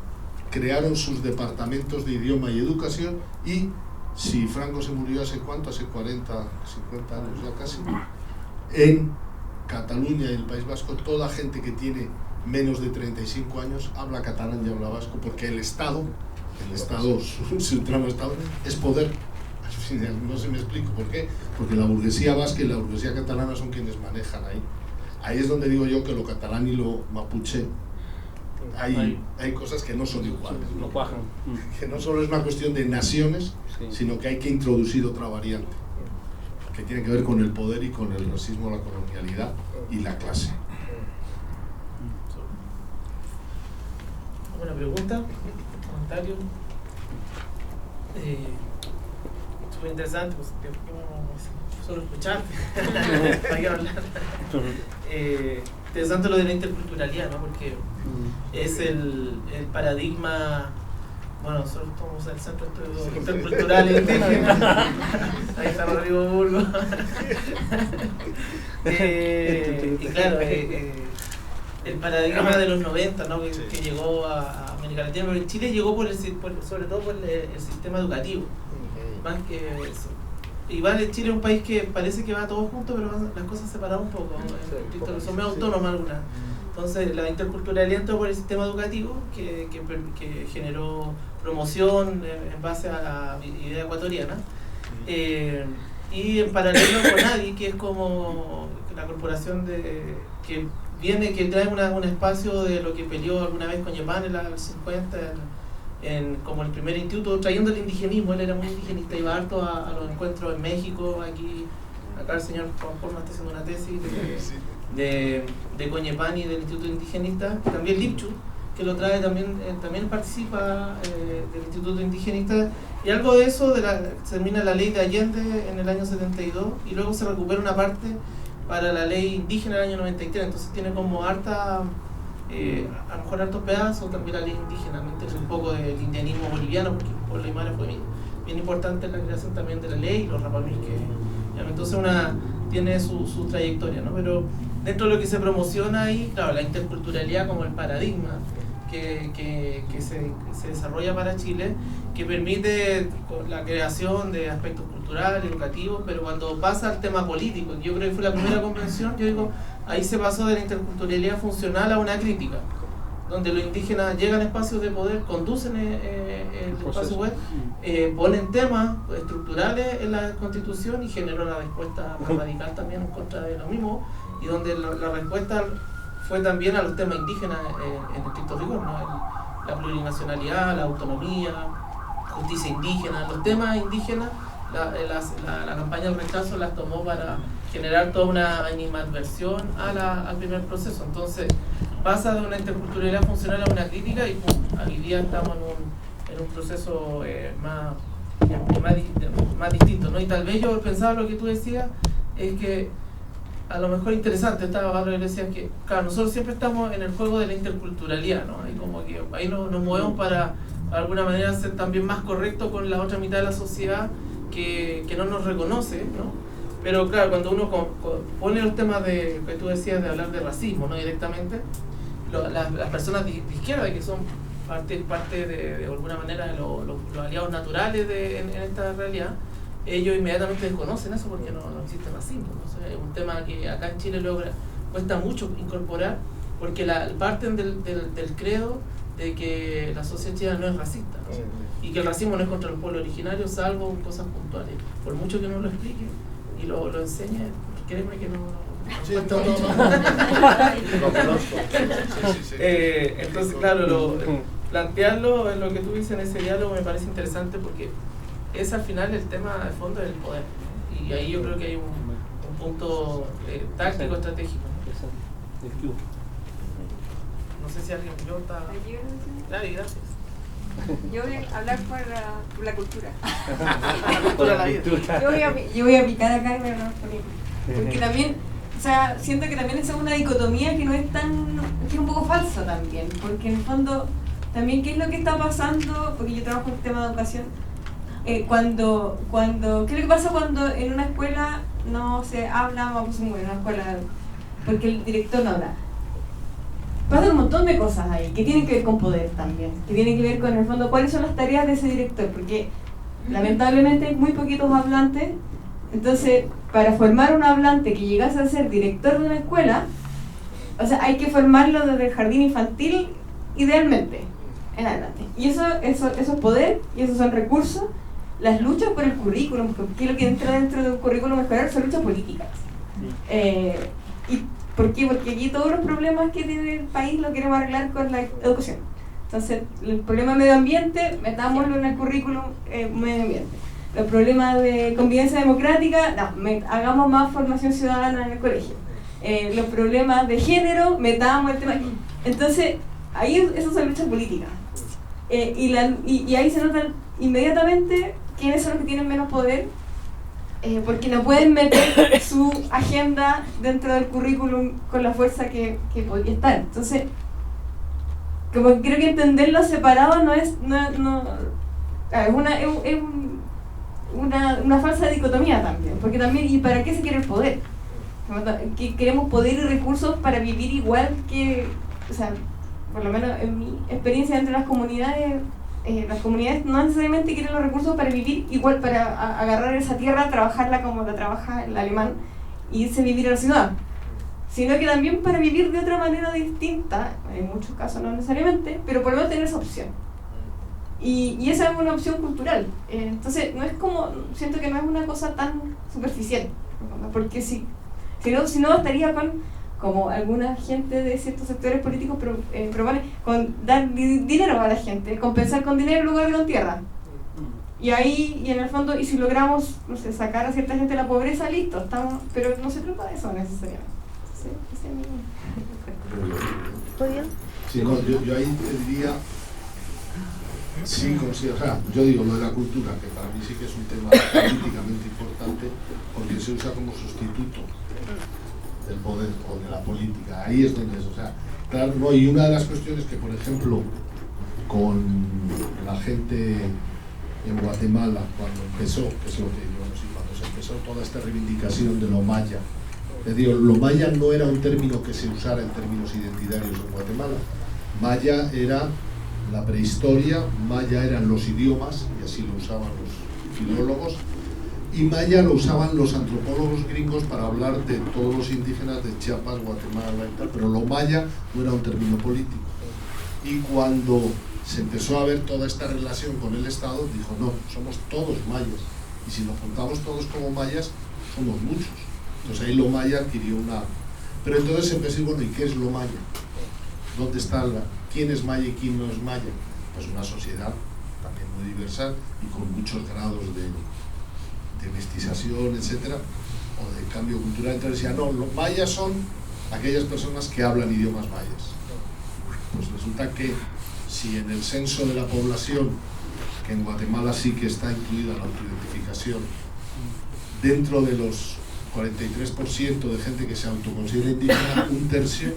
crearon sus departamentos de idioma y educación y, si Franco se murió hace cuánto, hace 40, 50 años ya casi, en Cataluña y el País Vasco toda gente que tiene menos de 35 años habla catalán y habla vasco, porque el Estado, su tramo Estado, es poder. No se me explico por qué, porque la burguesía vasca y la burguesía catalana son quienes manejan ahí. Ahí es donde digo yo que lo catalán y lo mapuche hay cosas que no son iguales, no cuajan. Que no solo es una cuestión de naciones, sino que hay que introducir otra variante que tiene que ver con el poder y con el racismo, la colonialidad y la clase. ¿Alguna pregunta? ¿Comentario? Súper interesante, pues, solo escucharte, hay que hablar. Interesante lo de la interculturalidad, ¿no? Porque es el paradigma. Bueno, nosotros somos el Centro de Estudios Interculturales Indígenas. Ahí está Rodrigo Burgo. Y claro, el paradigma de los 90, ¿no? que llegó a América Latina, pero en Chile llegó sobre todo por el sistema educativo. Más que eso. Igual Chile es un país que parece que va todo junto, pero las cosas separadas un poco, ¿no? Son medio autónomas algunas. Entonces la interculturalidad entró por el sistema educativo que generó promoción en base a la idea ecuatoriana, y en paralelo con ADI, que es como la corporación que trae un espacio de lo que peleó alguna vez con Yepán en los 50 como el primer instituto, trayendo el indigenismo. Él era muy indigenista, iba harto a los encuentros en México. Acá el señor Juan Forma está haciendo una tesis de Coñepán y del Instituto Indigenista. También Lipchu, que lo trae también participa del Instituto Indigenista, y algo de eso se termina la ley de Allende en el año 72 y luego se recupera una parte para la ley indígena del año 93. Entonces tiene como harta, a lo mejor hartos pedazos también la ley indígena. Me interesa un poco del indianismo boliviano, porque por la Aymara fue bien importante la creación también de la ley y los Rapanui, que entonces tiene su trayectoria, ¿no? Pero dentro de lo que se promociona ahí, claro, la interculturalidad como el paradigma que se desarrolla para Chile, que permite la creación de aspectos culturales, educativos, pero cuando pasa al tema político, yo creo que fue la primera convención, yo digo, ahí se pasó de la interculturalidad funcional a una crítica, donde los indígenas llegan a espacios de poder, conducen el espacio web, ponen temas estructurales en la Constitución y generan una respuesta más radical también en contra de lo mismo, y donde la respuesta fue también a los temas indígenas en estricto rigor, ¿no? La plurinacionalidad, la autonomía, justicia indígena, los temas indígenas, la campaña del rechazo las tomó para generar toda una animadversión al primer proceso. Entonces pasa de una interculturalidad funcional a una crítica y pum, hoy día estamos en un proceso más distinto, ¿no? Y tal vez yo pensaba lo que tú decías, es que a lo mejor interesante, estaba Pablo y decía que, claro, nosotros siempre estamos en el juego de la interculturalidad, ¿no? Y como que ahí nos movemos para de alguna manera ser también más correctos con la otra mitad de la sociedad que no nos reconoce, ¿no? Pero claro, cuando uno pone los temas que tú decías de hablar de racismo, ¿no? Directamente, las personas de izquierda, que son parte de alguna manera de los aliados naturales en esta realidad, ellos inmediatamente desconocen eso porque no existe racismo, ¿no? O sea, es un tema que acá en Chile cuesta mucho incorporar, porque parten del credo de que la sociedad chilena no es racista, ¿no? Y que el racismo no es contra los pueblos originarios, salvo cosas puntuales. Por mucho que uno lo explique y lo enseñe, créeme que no. Entonces, claro, plantearlo en lo que tú dices en ese diálogo me parece interesante, porque es al final el tema de fondo del poder, y ahí yo creo que hay un punto táctico, estratégico, ¿no? No sé si alguien está... Dale, gracias. Yo voy a hablar por la cultura. Yo voy a picar acá y voy a hablar por él. Porque también, o sea, siento que también es una dicotomía que no es tan... que es un poco falso también, porque en el fondo, también qué es lo que está pasando, porque yo trabajo en el tema de educación, ¿qué es lo que pasa cuando en una escuela no se habla, vamos a en una escuela, porque el director no habla? Pasan un montón de cosas ahí, que tienen que ver con poder también, que tienen que ver con, en el fondo, cuáles son las tareas de ese director, porque lamentablemente hay muy poquitos hablantes. Entonces, para formar un hablante que llegase a ser director de una escuela, o sea, hay que formarlo desde el jardín infantil, idealmente, en adelante. Y eso es poder, y esos son recursos. Las luchas por el currículum, que es lo que entra dentro de un currículum escolar, son luchas políticas. ¿Y por qué? Porque aquí todos los problemas que tiene el país lo queremos arreglar con la educación. Entonces, el problema de medio ambiente, metámoslo en el currículum medio ambiente. Los problemas de convivencia democrática, hagamos más formación ciudadana en el colegio. Los problemas de género, metamos el tema. Entonces, ahí eso son luchas políticas. Y ahí se notan inmediatamente quiénes son los que tienen menos poder, porque no pueden meter su agenda dentro del currículum con la fuerza que podría estar. Entonces, como creo que entenderlo separado no es una falsa dicotomía también, porque también, ¿y para qué se quiere el poder? Que queremos poder y recursos para vivir igual que, o sea, por lo menos en mi experiencia entre las comunidades no necesariamente quieren los recursos para vivir igual, para agarrar esa tierra, trabajarla como la trabaja el alemán y irse a vivir a la ciudad, sino que también para vivir de otra manera distinta, en muchos casos no necesariamente, pero por lo menos tener esa opción. Y esa es una opción cultural. Entonces, no es como, siento que no es una cosa tan superficial, porque si no estaría como alguna gente de ciertos sectores políticos propone con dar dinero a la gente, compensar con dinero en lugar de con tierra. Y ahí, y en el fondo, y si logramos, no sé, sacar a cierta gente de la pobreza, listo, estamos, pero no se trata de eso necesariamente. Sí, ese es mi... ¿Todo bien? Sí, no, yo ahí diría, sí, o sea, yo digo lo de la cultura, que para mí sí que es un tema políticamente importante, porque se usa como sustituto del poder o de la política. Ahí es donde es, o sea, claro, no, y una de las cuestiones que, por ejemplo, con la gente en Guatemala, cuando empezó, que es lo que yo no sé, cuando se empezó toda esta reivindicación de lo maya, Es decir, lo maya no era un término que se usara en términos identitarios en Guatemala. Maya era la prehistoria, maya eran los idiomas, y así lo usaban los filólogos, y maya lo usaban los antropólogos gringos para hablar de todos los indígenas de Chiapas, Guatemala y tal, pero lo maya no era un término político. Y cuando se empezó a ver toda esta relación con el Estado, dijo, no, somos todos mayas, y si nos juntamos todos como mayas, somos muchos. Entonces ahí lo maya adquirió una... Pero entonces se empezó a decir, bueno, ¿y qué es lo maya? ¿Dónde está quién es maya y quién no es maya? Pues una sociedad también muy diversa y con muchos grados de mestización, etcétera, o de cambio cultural. Entonces decía, no, los mayas son aquellas personas que hablan idiomas mayas. Pues resulta que si en el censo de la población, que en Guatemala sí que está incluida la autoidentificación, dentro de los 43% de gente que se autoconsidera indígena, un tercio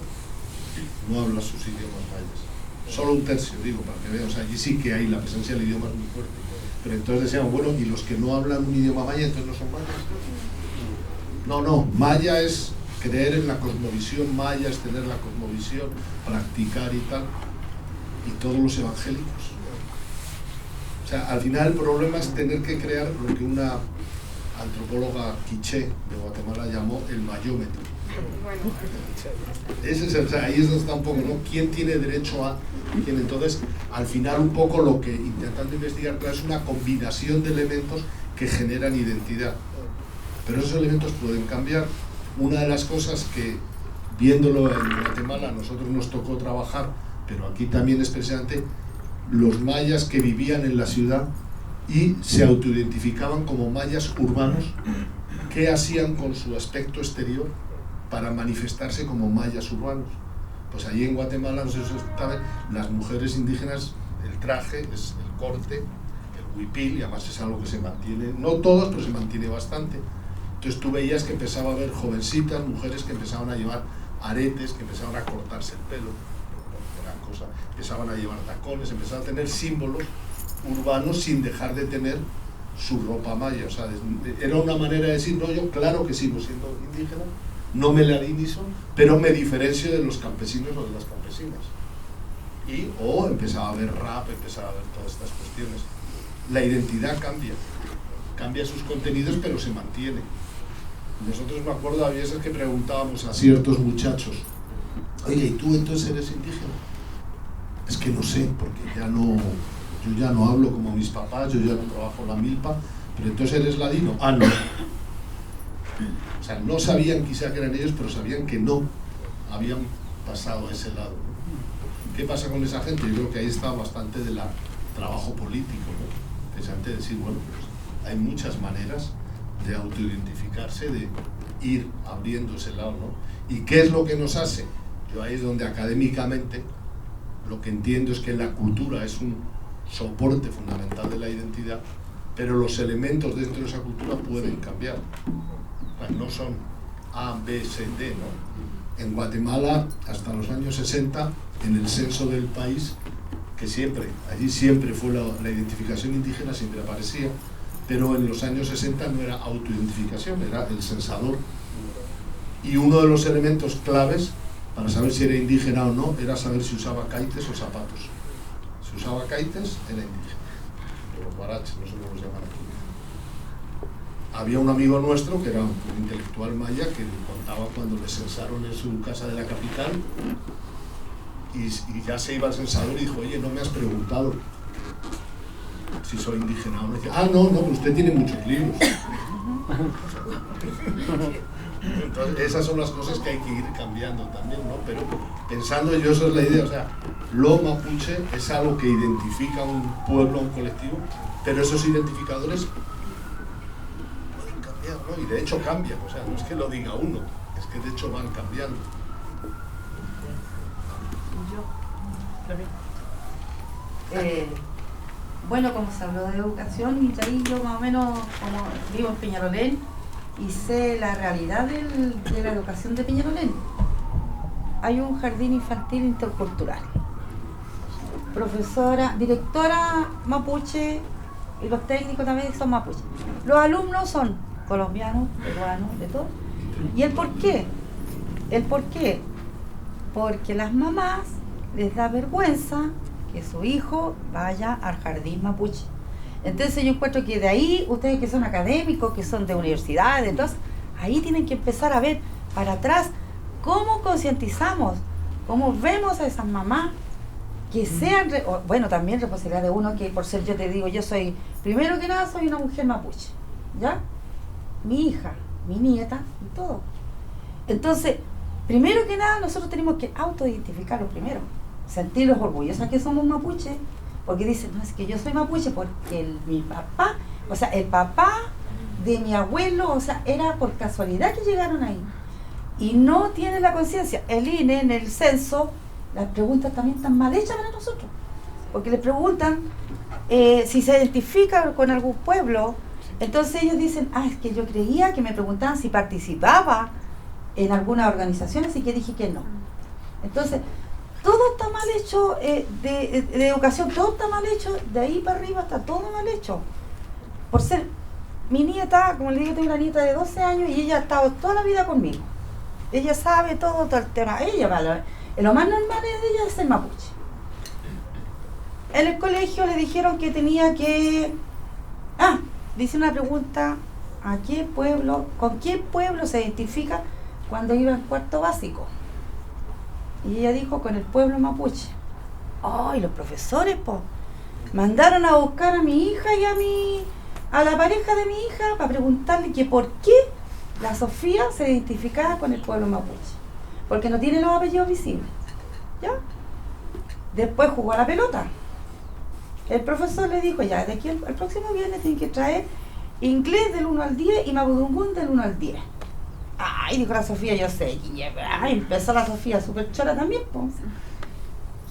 no habla sus idiomas mayas. Solo un tercio, digo, para que vean. O sea, allí sí que hay la presencia del idioma es muy fuerte. Pero entonces decíamos, bueno, ¿y los que no hablan un idioma maya entonces no son mayas? No, maya es creer en la cosmovisión maya, es tener la cosmovisión, practicar y tal, y todos los evangélicos. O sea, al final el problema es tener que crear lo que una antropóloga quiché de Guatemala llamó el mayómetro. Ese es o sea, ahí es donde está un poco, ¿no? ¿Quién tiene derecho a quién? Entonces, al final un poco lo que intentando investigar es una combinación de elementos que generan identidad. Pero esos elementos pueden cambiar. Una de las cosas que, viéndolo en Guatemala, a nosotros nos tocó trabajar, pero aquí también es precisamente los mayas que vivían en la ciudad y se autoidentificaban como mayas urbanos, ¿qué hacían con su aspecto exterior para manifestarse como mayas urbanos? Pues allí en Guatemala, no sé si saben, las mujeres indígenas, el traje es el corte, el huipil, y además es algo que se mantiene, no todos, pero se mantiene bastante. Entonces tú veías que empezaba a haber jovencitas, mujeres que empezaban a llevar aretes, que empezaban a cortarse el pelo, gran cosa, empezaban a llevar tacones, empezaban a tener símbolos urbanos sin dejar de tener su ropa maya. O sea, era una manera de decir, no, yo claro que sigo siendo indígena, no me ladinizo, pero me diferencio de los campesinos o de las campesinas. O empezaba a haber rap, empezaba a haber todas estas cuestiones. La identidad cambia sus contenidos, pero se mantiene. Nosotros, me acuerdo, había veces que preguntábamos a ciertos muchachos, oye, ¿y tú entonces eres indígena? Es que no sé, porque yo ya no hablo como mis papás, yo ya no trabajo la milpa, pero entonces eres ladino. Ah, no. O sea, no sabían quizá que eran ellos, pero sabían que no habían pasado a ese lado. ¿Qué pasa con esa gente? Yo creo que ahí está bastante del trabajo político, ¿no? Precisamente decir, bueno, pues hay muchas maneras de autoidentificarse, de ir abriendo ese lado, ¿no? ¿Y qué es lo que nos hace? Yo ahí es donde académicamente lo que entiendo es que la cultura es un soporte fundamental de la identidad, pero los elementos dentro de esa cultura pueden cambiar. No son A, B, C, D, ¿no? En Guatemala, hasta los años 60, en el censo del país, que allí siempre fue la identificación indígena, siempre aparecía, pero en los años 60 no era autoidentificación, era el censador. Y uno de los elementos claves para saber si era indígena o no era saber si usaba caites o zapatos. Si usaba caites, era indígena. Los guaraches, no sé cómo los llaman aquí. Había un amigo nuestro que era un intelectual maya que contaba cuando le censaron en su casa de la capital y ya se iba al censador y dijo, oye, no me has preguntado si soy indígena o no. Y dice, no, pues usted tiene muchos libros. Entonces, esas son las cosas que hay que ir cambiando también, ¿no? Pero pensando yo, esa es la idea, o sea, lo mapuche es algo que identifica a un pueblo, a un colectivo, pero esos identificadores pueden cambiar, ¿no? Y de hecho cambian, o sea, no es que lo diga uno, es que de hecho van cambiando. Bueno, como se habló de educación, y ahí yo más o menos, como vivo en Peñalolén, y sé la realidad de la educación de Peñalolén. Hay un jardín infantil intercultural. Profesora, directora mapuche, y los técnicos también son mapuche. Los alumnos son colombianos, peruanos, de todo. ¿Y el por qué? ¿El por qué? Porque las mamás les da vergüenza que su hijo vaya al jardín mapuche. Entonces yo encuentro que de ahí, ustedes que son académicos, que son de universidades, entonces ahí tienen que empezar a ver para atrás cómo concientizamos, cómo vemos a esas mamás que sean, bueno, también responsabilidad de uno, que por ser, yo te digo, yo soy, primero que nada soy una mujer mapuche, ¿ya? Mi hija, mi nieta y todo. Entonces, primero que nada nosotros tenemos que autoidentificarlo primero, sentirnos orgullosos que somos mapuche, porque dicen, no, es que yo soy mapuche porque mi papá, o sea, el papá de mi abuelo, o sea, era por casualidad que llegaron ahí. Y no tienen la conciencia. El INE en el censo, las preguntas también están mal hechas para nosotros, porque les preguntan si se identifica con algún pueblo. Entonces ellos dicen, es que yo creía que me preguntaban si participaba en alguna organización, así que dije que no. Entonces, todo está mal hecho, de educación, todo está mal hecho, de ahí para arriba está todo mal hecho. Por ser mi nieta, como le digo, tengo una nieta de 12 años y ella ha estado toda la vida conmigo. Ella sabe todo el tema. Ella lo más normal de ella es el mapuche. En el colegio le dijeron que tenía que... dice una pregunta, ¿a qué pueblo, con qué pueblo se identifica cuando iba en cuarto básico? Y ella dijo, con el pueblo mapuche. Y los profesores, mandaron a buscar a mi hija y a la pareja de mi hija para preguntarle que por qué la Sofía se identificaba con el pueblo mapuche. Porque no tiene los apellidos visibles. ¿Ya? Después jugó a la pelota. El profesor le dijo, ya, de aquí el próximo viernes tienen que traer inglés del 1 al 10 y mapudungún del 1 al 10. Dijo la Sofía, yo sé. Empezó la Sofía súper chora también, pues.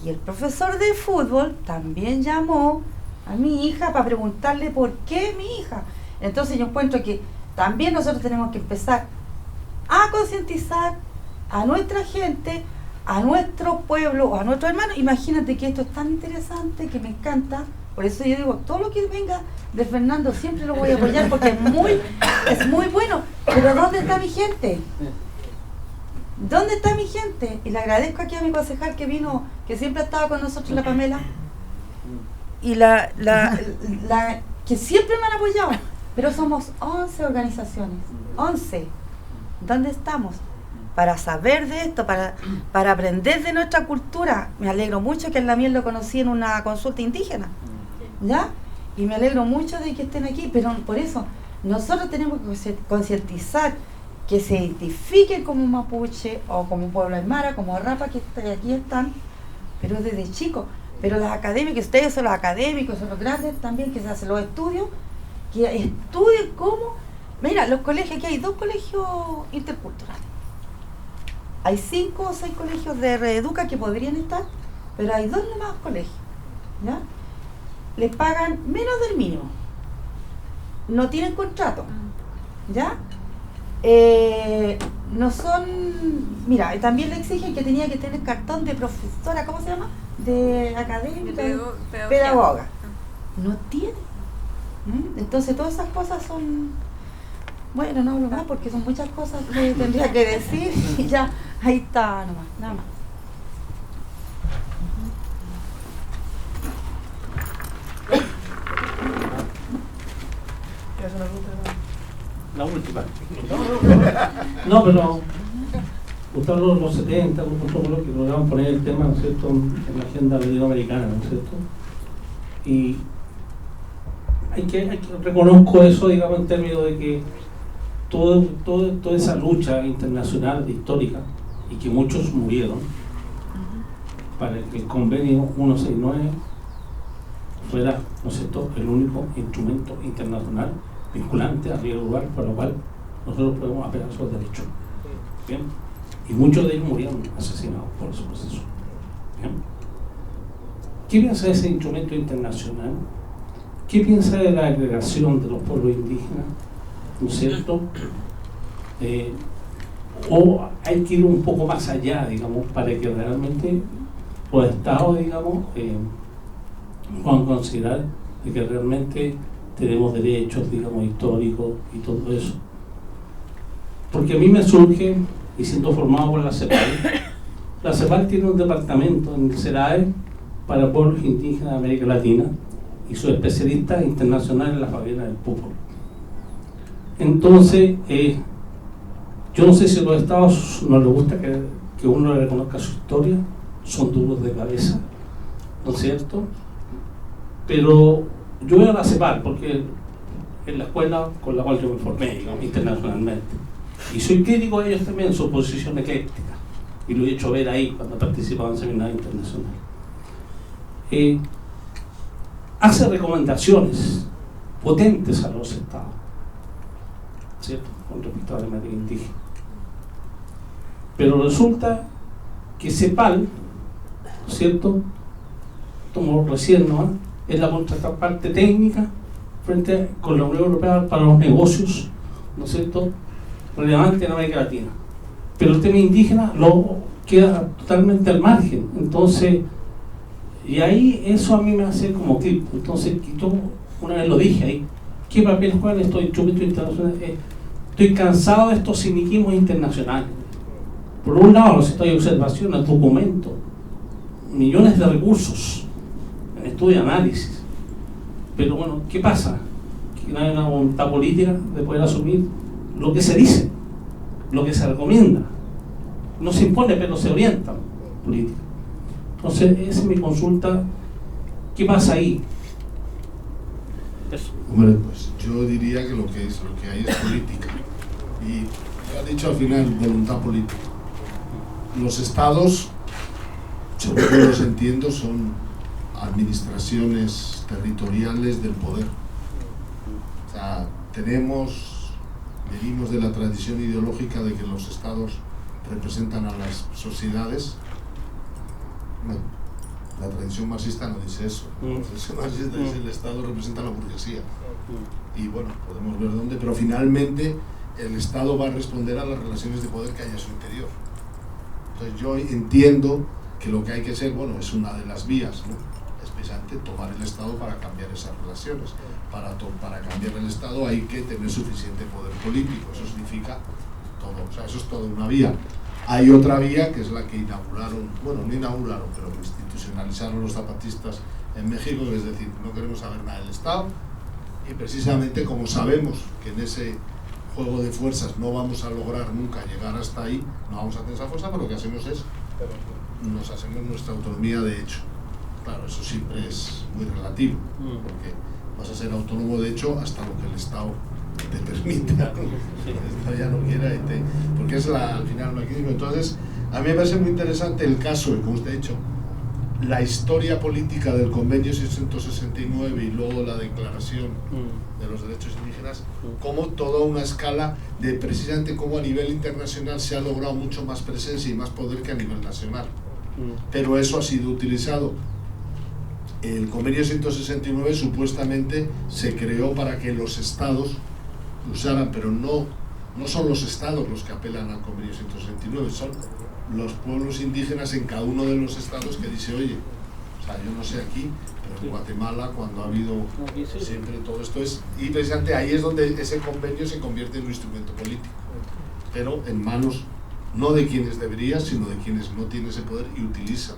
Y el profesor de fútbol también llamó a mi hija para preguntarle por qué mi hija. Entonces yo encuentro que también nosotros tenemos que empezar a concientizar a nuestra gente, a nuestro pueblo, a nuestros hermanos. Imagínate que esto es tan interesante, que me encanta. Por eso yo digo, todo lo que venga de Fernando siempre lo voy a apoyar porque es muy bueno. Pero ¿dónde está mi gente? ¿Dónde está mi gente? Y le agradezco aquí a mi concejal que vino, que siempre ha estado con nosotros, la Pamela. Y que siempre me han apoyado. Pero somos 11 organizaciones. 11. ¿Dónde estamos? Para saber de esto, para aprender de nuestra cultura. Me alegro mucho que el Lamiel lo conocí en una consulta indígena, ¿ya? Y me alegro mucho de que estén aquí, pero por eso nosotros tenemos que concientizar que se identifiquen como mapuche o como pueblo aymara, como rapa, que aquí están, pero desde chicos. Pero las académicas, ustedes son los académicos, son los grandes también, que se hacen los estudios, que estudien cómo. Mira, los colegios, aquí hay 2 colegios interculturales. Hay 5 o 6 colegios de Reeduca que podrían estar, pero hay 2 nomás colegios, ¿ya? Les pagan menos del mínimo. No tienen contrato, ¿ya? No son... Mira, también le exigen que tenía que tener cartón de profesora, ¿cómo se llama? De académica, pedagoga. No tiene. Entonces todas esas cosas son... Bueno, no hablo más porque son muchas cosas que tendría que decir y ya, ahí está nomás, nada más. La última. No, pero usted habló de los 70, un protocolo que lograban poner el tema, ¿no es cierto?, en la agenda latinoamericana, ¿no es cierto? Y reconozco eso, digamos, en términos de que toda esa lucha internacional histórica, y que muchos murieron para que el convenio 169 fuera, ¿no es cierto?, el único instrumento internacional vinculante a nivel global para lo cual nosotros podemos apelar esos derechos. ¿Bien? Y muchos de ellos murieron asesinados por ese proceso. ¿Bien? ¿Qué piensa de ese instrumento internacional? ¿Qué piensa de la agregación de los pueblos indígenas? ¿No es cierto? O hay que ir un poco más allá, digamos, para que realmente los estados, digamos, puedan considerar de que realmente tenemos derechos, digamos, históricos y todo eso. Porque a mí me surge, y siendo formado por la CEPAL tiene un departamento en el SERAE para pueblos indígenas de América Latina y su especialista internacional en la favela del Popol. Entonces, yo no sé si a los estados no les gusta que uno le reconozca su historia, son duros de cabeza, ¿no es cierto? Pero yo voy a la CEPAL porque es la escuela con la cual yo me formé, digamos, internacionalmente. Y soy crítico de ellos también en su posición ecléctica. Y lo he hecho ver ahí cuando he participado en seminarios internacionales. Hace recomendaciones potentes a los estados, ¿cierto?, con respecto a la temática indígena. Pero resulta que CEPAL, ¿cierto?, tomó recién, ¿no?, es la contraparte técnica frente con la Unión Europea para los negocios, ¿no es cierto?, relevante en América Latina. Pero el tema indígena lo queda totalmente al margen. Entonces, y ahí eso a mí me hace como clip. Entonces, yo una vez lo dije ahí, ¿qué papel juegan estos instrumentos internacionales? Estoy cansado de estos ciniquismos internacionales. Por un lado, los estados de observación, el documento, millones de recursos en estudio y análisis. Pero bueno, ¿qué pasa? Que no hay una voluntad política de poder asumir lo que se dice, lo que se recomienda. No se impone, pero se orienta política. Entonces, esa es mi consulta. ¿Qué pasa ahí? Eso. Hombre, pues yo diría que lo que hay es política. Y ha dicho al final voluntad política. Los estados, según yo los entiendo, son administraciones territoriales del poder. O sea, venimos de la tradición ideológica de que los estados representan a las sociedades. Bueno, la tradición marxista no dice eso. La tradición marxista dice que el Estado representa a la burguesía. Y bueno, podemos ver dónde, pero finalmente el Estado va a responder a las relaciones de poder que hay a su interior. Entonces yo entiendo que lo que hay que hacer, bueno, es una de las vías, ¿no?, es precisamente tomar el Estado para cambiar esas relaciones. Para cambiar el Estado hay que tener suficiente poder político, eso significa todo, o sea, eso es toda una vía. Hay otra vía que es la que inauguraron, bueno, no inauguraron, pero que institucionalizaron los zapatistas en México, es decir, no queremos saber nada del Estado, y precisamente como sabemos que en ese juego de fuerzas no vamos a lograr nunca llegar hasta ahí, no vamos a tener esa fuerza, pero lo que hacemos es, nos hacemos nuestra autonomía de hecho. Claro, eso siempre es muy relativo, porque vas a ser autónomo de hecho hasta lo que el Estado te permita, ¿no? El Estado ya no quiera, porque es al final un equilibrio. Entonces, a mí me parece muy interesante el caso, y como usted ha dicho, la historia política del Convenio 669 y luego la Declaración de los Derechos Indígenas, como toda una escala de precisamente cómo a nivel internacional se ha logrado mucho más presencia y más poder que a nivel nacional. Pero eso ha sido utilizado. El Convenio 169 supuestamente se creó para que los estados usaran, pero no son los estados los que apelan al Convenio 169, son los pueblos indígenas en cada uno de los estados que dice, oye, o sea, yo no sé aquí, pero en Guatemala cuando ha habido siempre todo esto es, y precisamente ahí es donde ese convenio se convierte en un instrumento político, pero en manos no de quienes deberían, sino de quienes no tienen ese poder y utilizan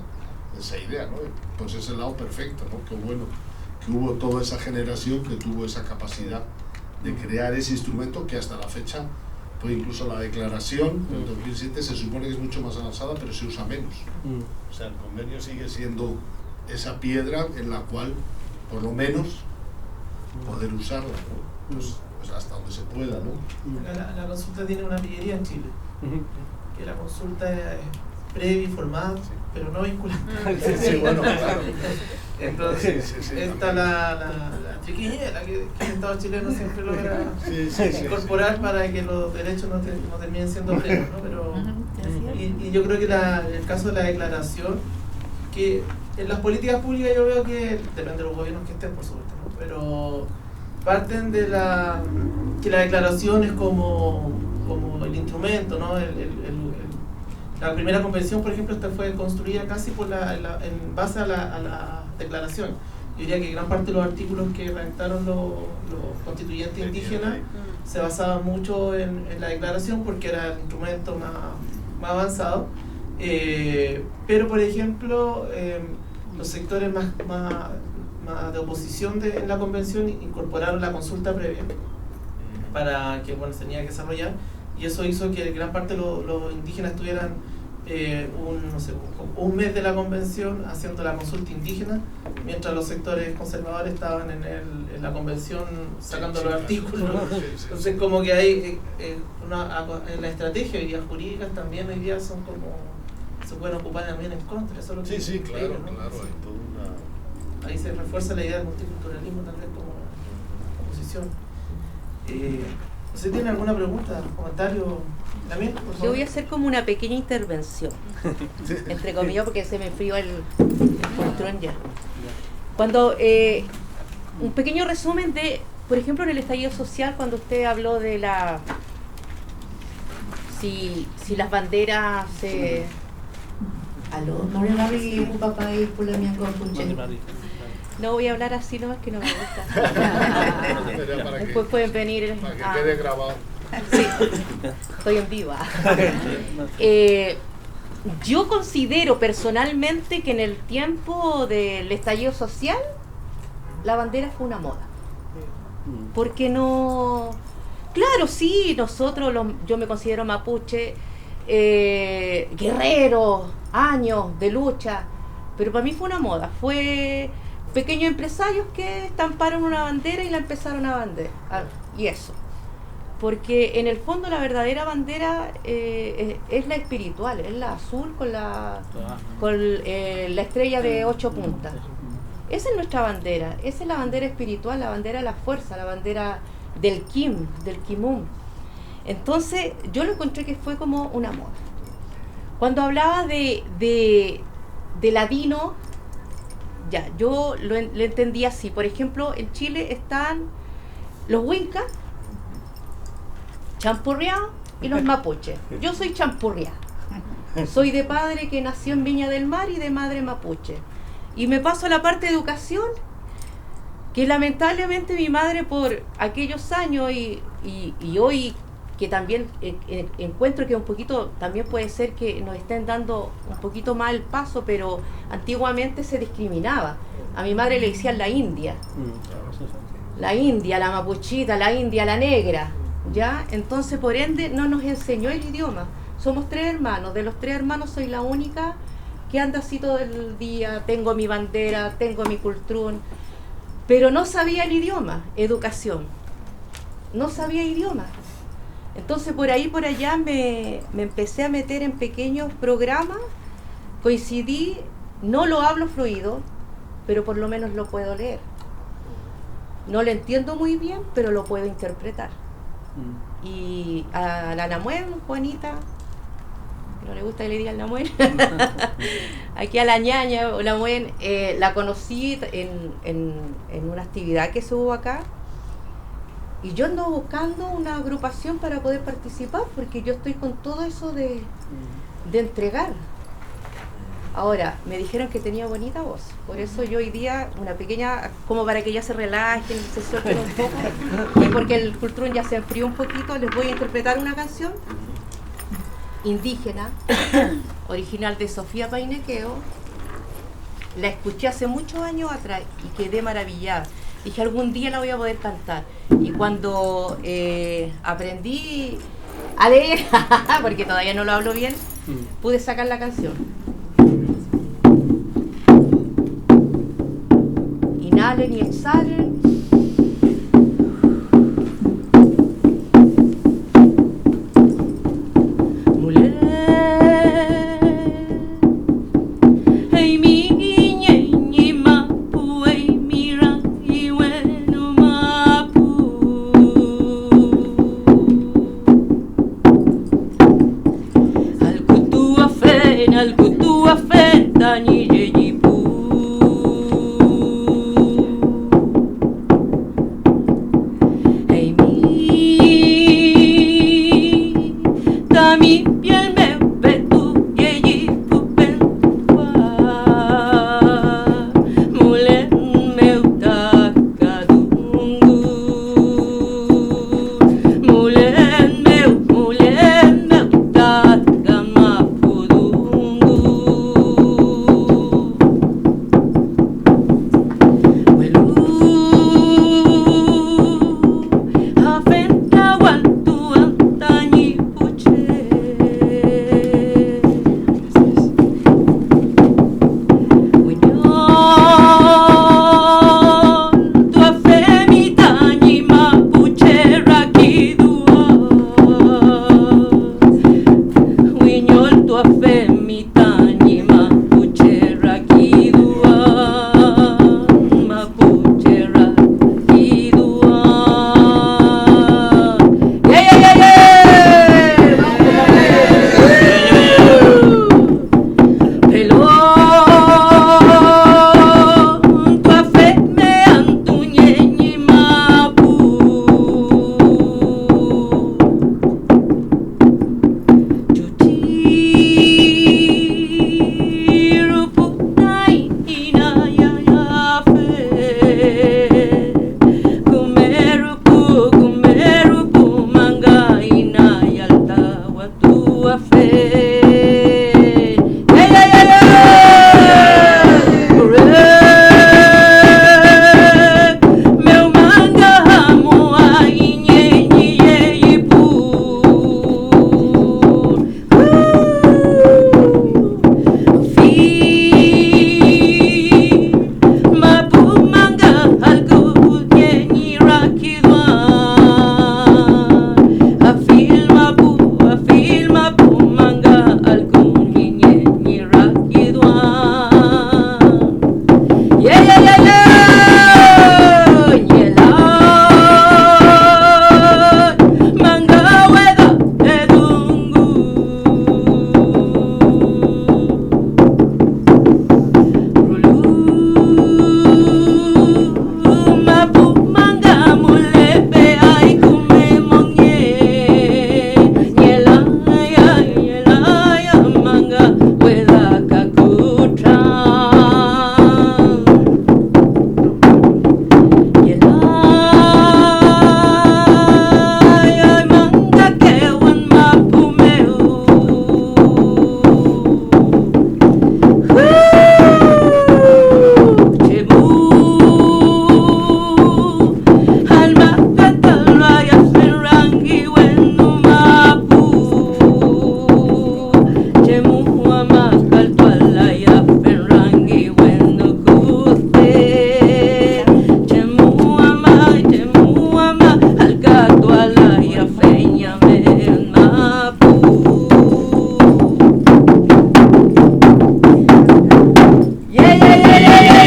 esa idea, ¿no? Pues es el lado perfecto, ¿no? Qué bueno que hubo toda esa generación que tuvo esa capacidad de crear ese instrumento que hasta la fecha, pues incluso la declaración del 2007 se supone que es mucho más avanzada, pero se usa menos. O sea, el convenio sigue siendo esa piedra en la cual, por lo menos, poder usarla, ¿no? Pues hasta donde se pueda, ¿no? La consulta tiene una pillería en Chile, que la consulta es previa y formal, pero no vinculante. Sí, bueno, claro. Entonces, está la triquiñera que el Estado chileno siempre logra incorporar para que los derechos no terminen siendo plenos, ¿no? Pero, y yo creo que el caso de la declaración, que en las políticas públicas yo veo que, depende de los gobiernos que estén, por supuesto, ¿no? Pero parten de que la declaración es como el instrumento, ¿no? La primera convención, por ejemplo, esta fue construida casi en base a la declaración. yo diría que gran parte de los artículos que redactaron los constituyentes indígenas se basaban mucho en la declaración porque era el instrumento más avanzado. Pero, por ejemplo, los sectores más de oposición en la convención incorporaron la consulta previa para que se tenía que desarrollar, y eso hizo que gran parte de los indígenas estuvieran un mes de la convención haciendo la consulta indígena, mientras los sectores conservadores estaban en la convención sacando los artículos. Entonces, como que hay en la estrategia hoy día jurídicas también hoy día son como se pueden ocupar también en contra. Eso es lo que sí, claro, ¿no? claro, hay toda una... Ahí se refuerza la idea del multiculturalismo tal vez como oposición. ¿Usted tiene alguna pregunta, comentario? ¿También, por favor? Yo voy a hacer como una pequeña intervención, entre comillas, porque se me enfrió el control ya. Cuando, un pequeño resumen de, por ejemplo, en el estallido social, cuando usted habló de si las banderas se... Aló, María un papá y por la mía conjunción. No voy a hablar así, no, es que no me gusta. Después pueden venir. Para que quede grabado. Sí, estoy en viva. Yo considero personalmente que en el tiempo del estallido social, la bandera fue una moda. Porque no... Claro, sí, nosotros, yo me considero mapuche, guerrero, años de lucha, pero para mí fue una moda, fue pequeños empresarios que estamparon una bandera y la empezaron a vender, y eso, porque en el fondo la verdadera bandera es la espiritual, es la azul con la estrella de 8 puntas. Esa es nuestra bandera, esa es la bandera espiritual, la bandera de la fuerza, la bandera del Kimum. Entonces yo lo encontré que fue como una moda. Cuando hablaba de ladino, ya, yo lo entendí así. Por ejemplo, en Chile están los huincas, champurriados, y los mapuches. Yo soy champurriada. Soy de padre que nació en Viña del Mar y de madre mapuche. Y me paso a la parte de educación, que lamentablemente mi madre por aquellos años y hoy, que también encuentro que un poquito, también puede ser que nos estén dando un poquito más el paso, pero antiguamente se discriminaba. A mi madre le decían la india, la mapuchita, la india, la negra, ¿ya? Entonces, por ende, no nos enseñó el idioma. Somos 3 hermanos, de los 3 hermanos soy la única que anda así todo el día, tengo mi bandera, tengo mi cultrún, pero no sabía el idioma, educación, no sabía idioma. Entonces por ahí por allá me empecé a meter en pequeños programas, coincidí, no lo hablo fluido, pero por lo menos lo puedo leer. No lo entiendo muy bien, pero lo puedo interpretar. Y a la Namuel, Juanita, que no le gusta que le digan Namuel, aquí a la ñaña, o la Namuel, la conocí en una actividad que se hubo acá. Y yo ando buscando una agrupación para poder participar, porque yo estoy con todo eso de entregar. Ahora, me dijeron que tenía bonita voz, por eso yo hoy día, una pequeña, como para que ya se relajen, se suelten un poco, y porque el cultrún ya se enfrió un poquito, les voy a interpretar una canción indígena, original de Sofía Painequeo. La escuché hace muchos años atrás y quedé maravillada. Dije, algún día la voy a poder cantar. Y cuando aprendí a leer, porque todavía no lo hablo bien, pude sacar la canción. Inhalen y exhalen. gato a la ya feña men mapu. Yeah, yeah, yeah, yeah, yeah, yeah.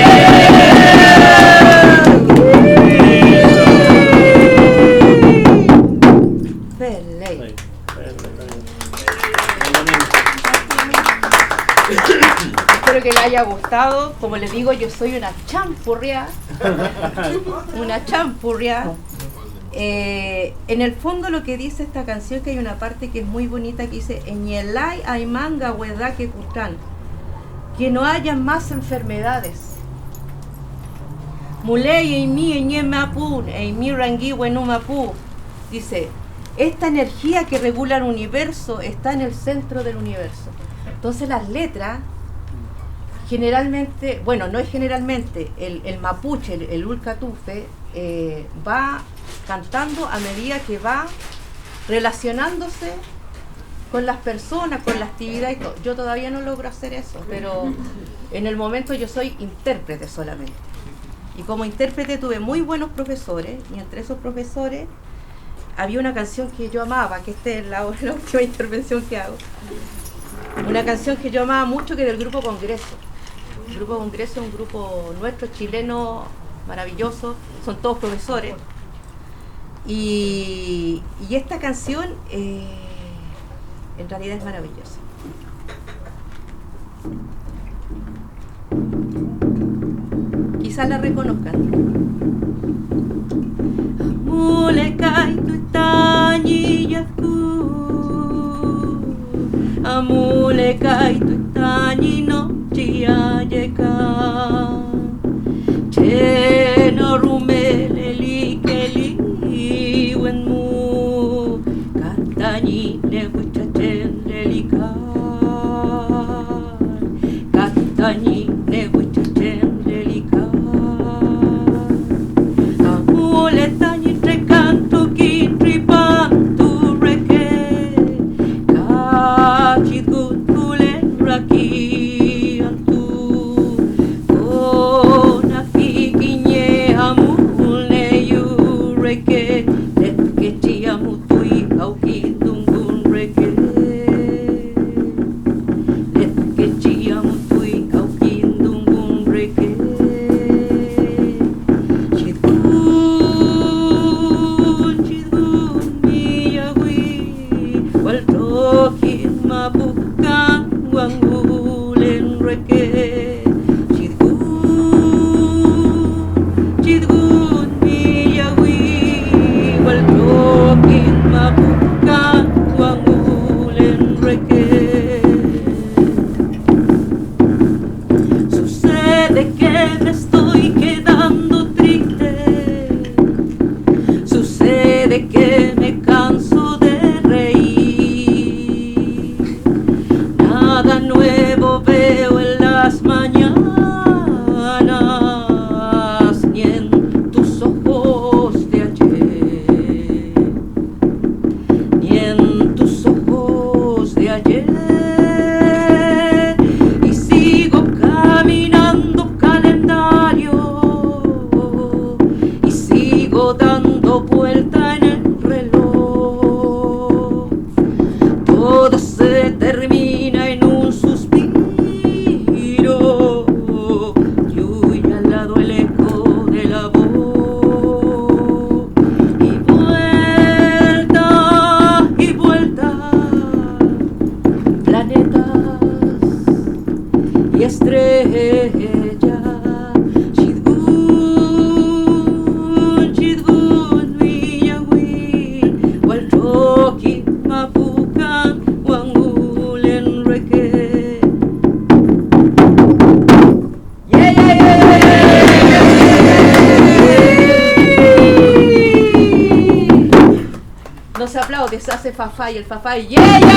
Espero que le haya gustado. Como les digo, yo soy una champurria. Una champurria. En el fondo lo que dice esta canción, que hay una parte que es muy bonita, que dice Eñelay aymanga huedá que cután, que no haya más enfermedades. Muley eimi eñe mapun, eimi rangui bueno mapu. Dice, esta energía que regula el universo está en el centro del universo. Entonces las letras, generalmente, bueno, no es generalmente, el mapuche, el ulcatufe, va cantando a medida que va relacionándose con las personas, con la actividad y todo. Yo todavía no logro hacer eso, pero en el momento yo soy intérprete solamente. Y como intérprete tuve muy buenos profesores, y entre esos profesores había una canción que yo amaba, que esta es la última intervención que hago. Una canción que yo amaba mucho, que es del Grupo Congreso. El Grupo Congreso es un grupo nuestro, chileno, maravilloso, son todos profesores. Y esta canción en realidad es maravillosa. Quizás la reconozcan. Amule kaitu tani yasku, amule kaitu tani no chiayeka, cheno rumele likeli wenmu, katani ne wichachen lelika, katani ne wichachen lelika. Amule tani trekantu kintripantu reke, kachikut kulen raki antu, ona fikinye amule yu reke, letkechi amutui kaukindungun reke, letkechi amutui kaukindungun reke. Sucede que me estoy quedando triste, sucede que me canso de reír, nada nuevo veo en las mañanas, ni en tus ojos de ayer, ni en tus ojos de ayer. Y sigo caminando calendario, y sigo dando vuelta en el reloj. Todo se termina en un suspiro, y huye al lado el eco de la voz. Y vuelta, planetas y estrellas. Chidgun, chidgun, miyawi, walroki, mapukan, wangulen reke. Yeah, yeah, yeah, yeah. No se aplaude, se hace fafá y el fafá y yeah, yeah, yeah, yeah.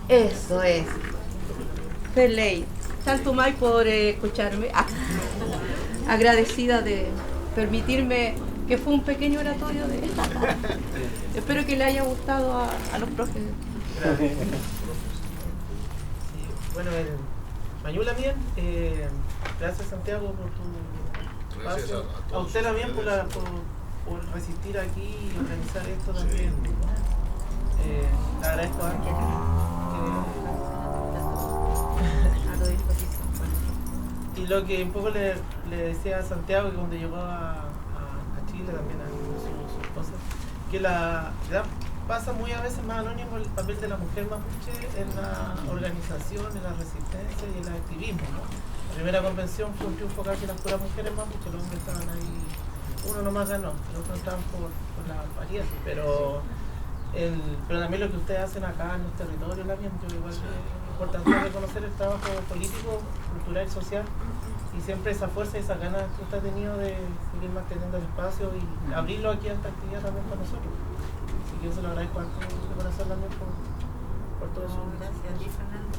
Eso es. Feley, tanto más por escucharme. Agradecida de permitirme, que fue un pequeño oratorio de espero que le haya gustado a los profes. Bueno, Mañula bien, gracias Santiago por tu Gracias espacio. a todos A usted también por resistir aquí y organizar esto también. Te agradezco a tu disposición. Y lo que un poco le decía a Santiago, que cuando llegó a Chile también a su esposa, que pasa muy a veces más anónimo el papel de la mujer mapuche en la organización, en la resistencia y en el activismo, ¿no? La primera convención fue un triunfo casi de las puras mujeres mapuche, los hombres estaban ahí, uno nomás ganó, los otros estaban por la pariente, pero también lo que ustedes hacen acá en los territorios, también, yo igual es importante reconocer el trabajo político, cultural y social, y siempre esa fuerza y esa ganas que usted ha tenido de seguir manteniendo el espacio y abrirlo aquí a esta actividad también para nosotros. Así que yo se lo agradezco a todos de corazón también por todo eso. Gracias a ti, Fernando.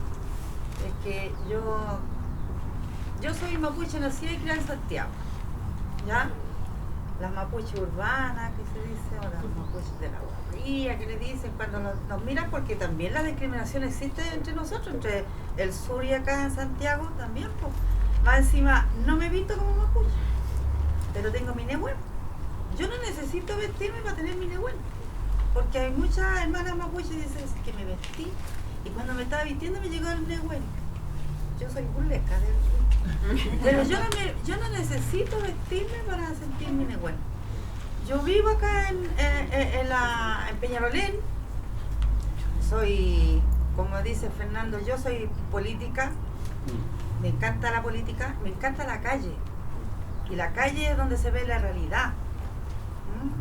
Es que yo soy mapuche nacida y criada en Santiago, ¿ya? Las mapuches urbanas, que se dice, o las mapuches de la guardería, que le dicen cuando nos miran, porque también la discriminación existe entre nosotros, entre el sur y acá en Santiago también, pues. Más encima, no me he visto como mapuche, pero tengo mi nehuén. Yo no necesito vestirme para tener mi nehuén, porque hay muchas hermanas mapuches que dicen que me vestí, y cuando me estaba vistiendo me llegó el nehuén. Yo soy burlesca, pero yo no necesito vestirme para sentir mi nehuén. Yo vivo acá en Peñalolén, soy, como dice Fernando, yo soy política. Me encanta la política, me encanta la calle. Y la calle es donde se ve la realidad.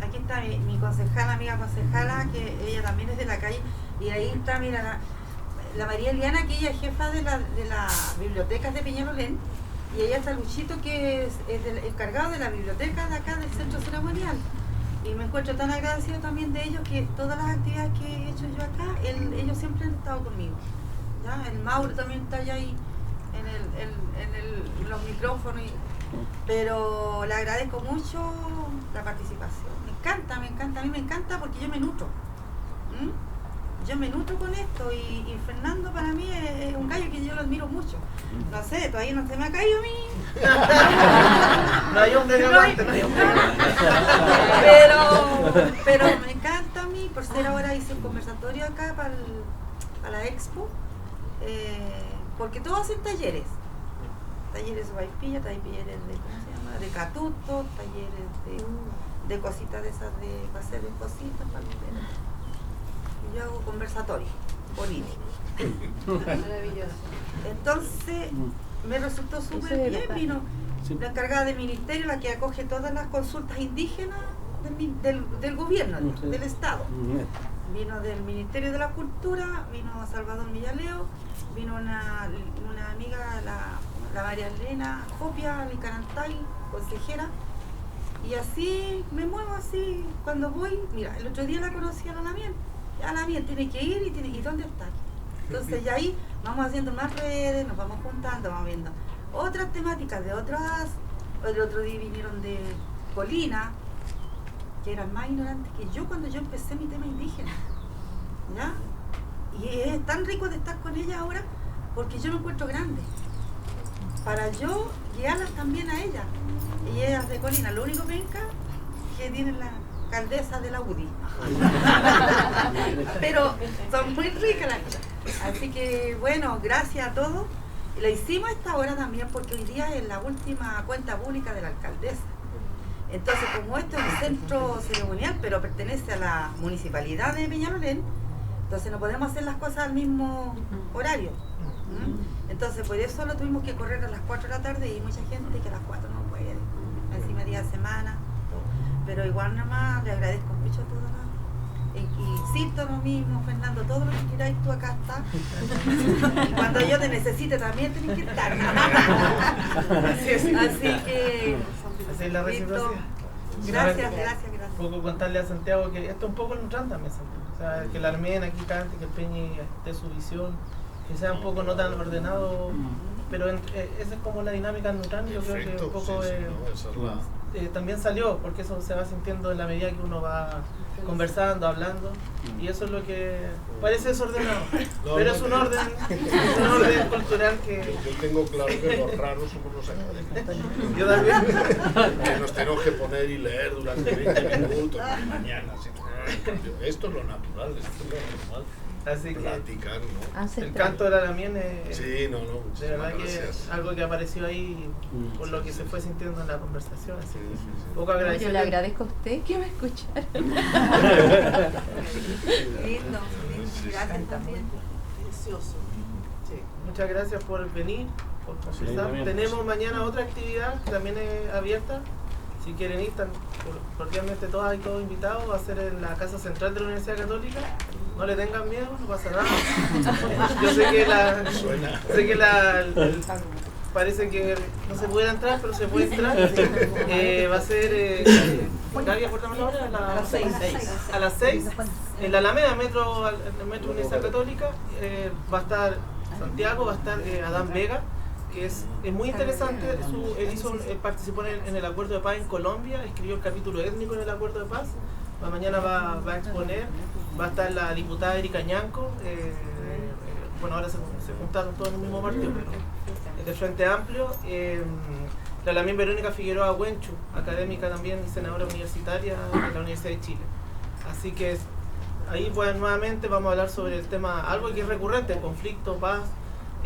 Aquí está mi concejala, amiga concejala, que ella también es de la calle. Y ahí está, mira, la María Eliana, que ella es jefa de las bibliotecas de Peñalolén. Y ella está Luchito, que es el encargado de la biblioteca de acá del centro ceremonial. Y me encuentro tan agradecido también de ellos, que todas las actividades que he hecho yo acá, ellos siempre han estado conmigo. ¿Ya? El Mauro también está allá ahí en los micrófonos, pero le agradezco mucho la participación. Me encanta, a mí me encanta porque yo me nutro. Yo me nutro con esto y Fernando para mí es un gallo que yo lo admiro mucho. No sé, todavía no se me ha caído a mí. No hay un pero me encanta a mí, por ser ahora hice un conversatorio acá para la expo. Porque todos hacen talleres de sopaipilla, talleres de catuto, talleres de cositas de esas, para hacer cositas, y yo hago conversatorios políticos. Maravilloso. Entonces me resultó súper bien, vino la encargada del ministerio, la que acoge todas las consultas indígenas del gobierno, del Estado. Vino del Ministerio de la Cultura, vino Salvador Millaleo, vino una amiga, la María Elena Copia, Licarantay, consejera, y así me muevo así cuando voy. Mira, el otro día la conocí a la Lamien, tiene que ir y ¿dónde está? Entonces ya ahí vamos haciendo más redes, nos vamos juntando, vamos viendo otras temáticas de otras. El otro día vinieron de Colina, que eran más ignorantes que yo cuando yo empecé mi tema indígena, ¿ya? Y es tan rico de estar con ellas ahora porque yo me encuentro grande para yo guiarlas también a ellas. Y ellas de Colina, lo único penca que tienen la alcaldesa de la UDI. Pero son muy ricas las cosas. Así que bueno, gracias a todos. La hicimos a esta hora también porque hoy día es la última cuenta pública de la alcaldesa. Entonces, como esto es un centro ceremonial, pero pertenece a la municipalidad de Peñalolén, entonces no podemos hacer las cosas al mismo horario. Entonces, por eso lo tuvimos que correr a las 4 de la tarde y hay mucha gente que a las 4 no puede. Encima día de semana. Todo. Pero igual nomás le agradezco mucho a todos. Y Cito lo mismo, Fernando, todo lo que queráis tú acá está. Y cuando yo te necesite también tenés que estar. Así que... Así es la reciprocidad. Gracias. Un poco contarle a Santiago que esto es un poco el Nutran también, Santiago. O sea, que la Armenia aquí cante, que el Peñi esté su visión, que sea un poco no tan ordenado pero esa es como la dinámica en Nutran. Yo creo que un poco también salió, porque eso se va sintiendo en la medida que uno va conversando, hablando, y eso es lo que parece desordenado, pero es un orden cultural que... Yo tengo claro que los raros somos los académicos. Yo también. Que nos tenemos que poner y leer durante 20 minutos, mañana. Esto es lo natural, esto es lo normal. Así que platicar, ¿no? El canto de la Lamien es de verdad que es algo que apareció ahí por lo que se fue sintiendo en la conversación. Así que poco Yo agradecido. le agradezco a usted que me escucharon. Lindo, gracias también. Precioso. Sí. Muchas gracias por venir, por conversar. Tenemos mañana otra actividad que también es abierta. Si quieren ir, están cordialmente todas y todos invitados. Va a ser en la Casa Central de la Universidad Católica. No le tengan miedo, no pasa nada. Yo sé que parece que no se pudiera entrar, pero se puede entrar. Va a ser Gaby, acuérdame la hora, a las 6. A las 6, en la Alameda, en el Metro Universidad Católica, va a estar Santiago, va a estar Adán Vega, que es muy interesante. Él participó en el Acuerdo de Paz en Colombia, escribió el capítulo étnico en el Acuerdo de Paz. Mañana va a exponer. Va a estar la diputada Erika Ñanco, bueno, ahora se juntaron todos en el mismo partido, pero del Frente Amplio. La Lamien Verónica Figueroa Huenchu, académica también y senadora universitaria de la Universidad de Chile. Así que ahí pues nuevamente vamos a hablar sobre el tema, algo que es recurrente, conflicto, paz,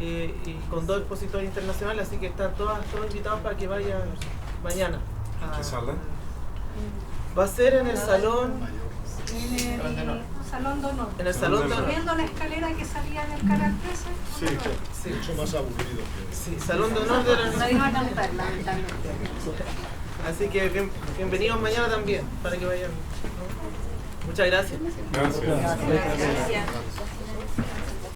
y con 2 expositores internacionales, así que están todos invitados para que vayan mañana. ¿En qué sala? Va a ser en el salón... En el Salón de Honor. En el Salón de Honor. Subiendo la escalera que salía del Canal 13. Sí, mucho más aburrido. Sí, Salón de Honor de la... No iba a cantar, lamentablemente. Así que bienvenidos mañana también, para que vayan. Muchas gracias. Gracias. Gracias.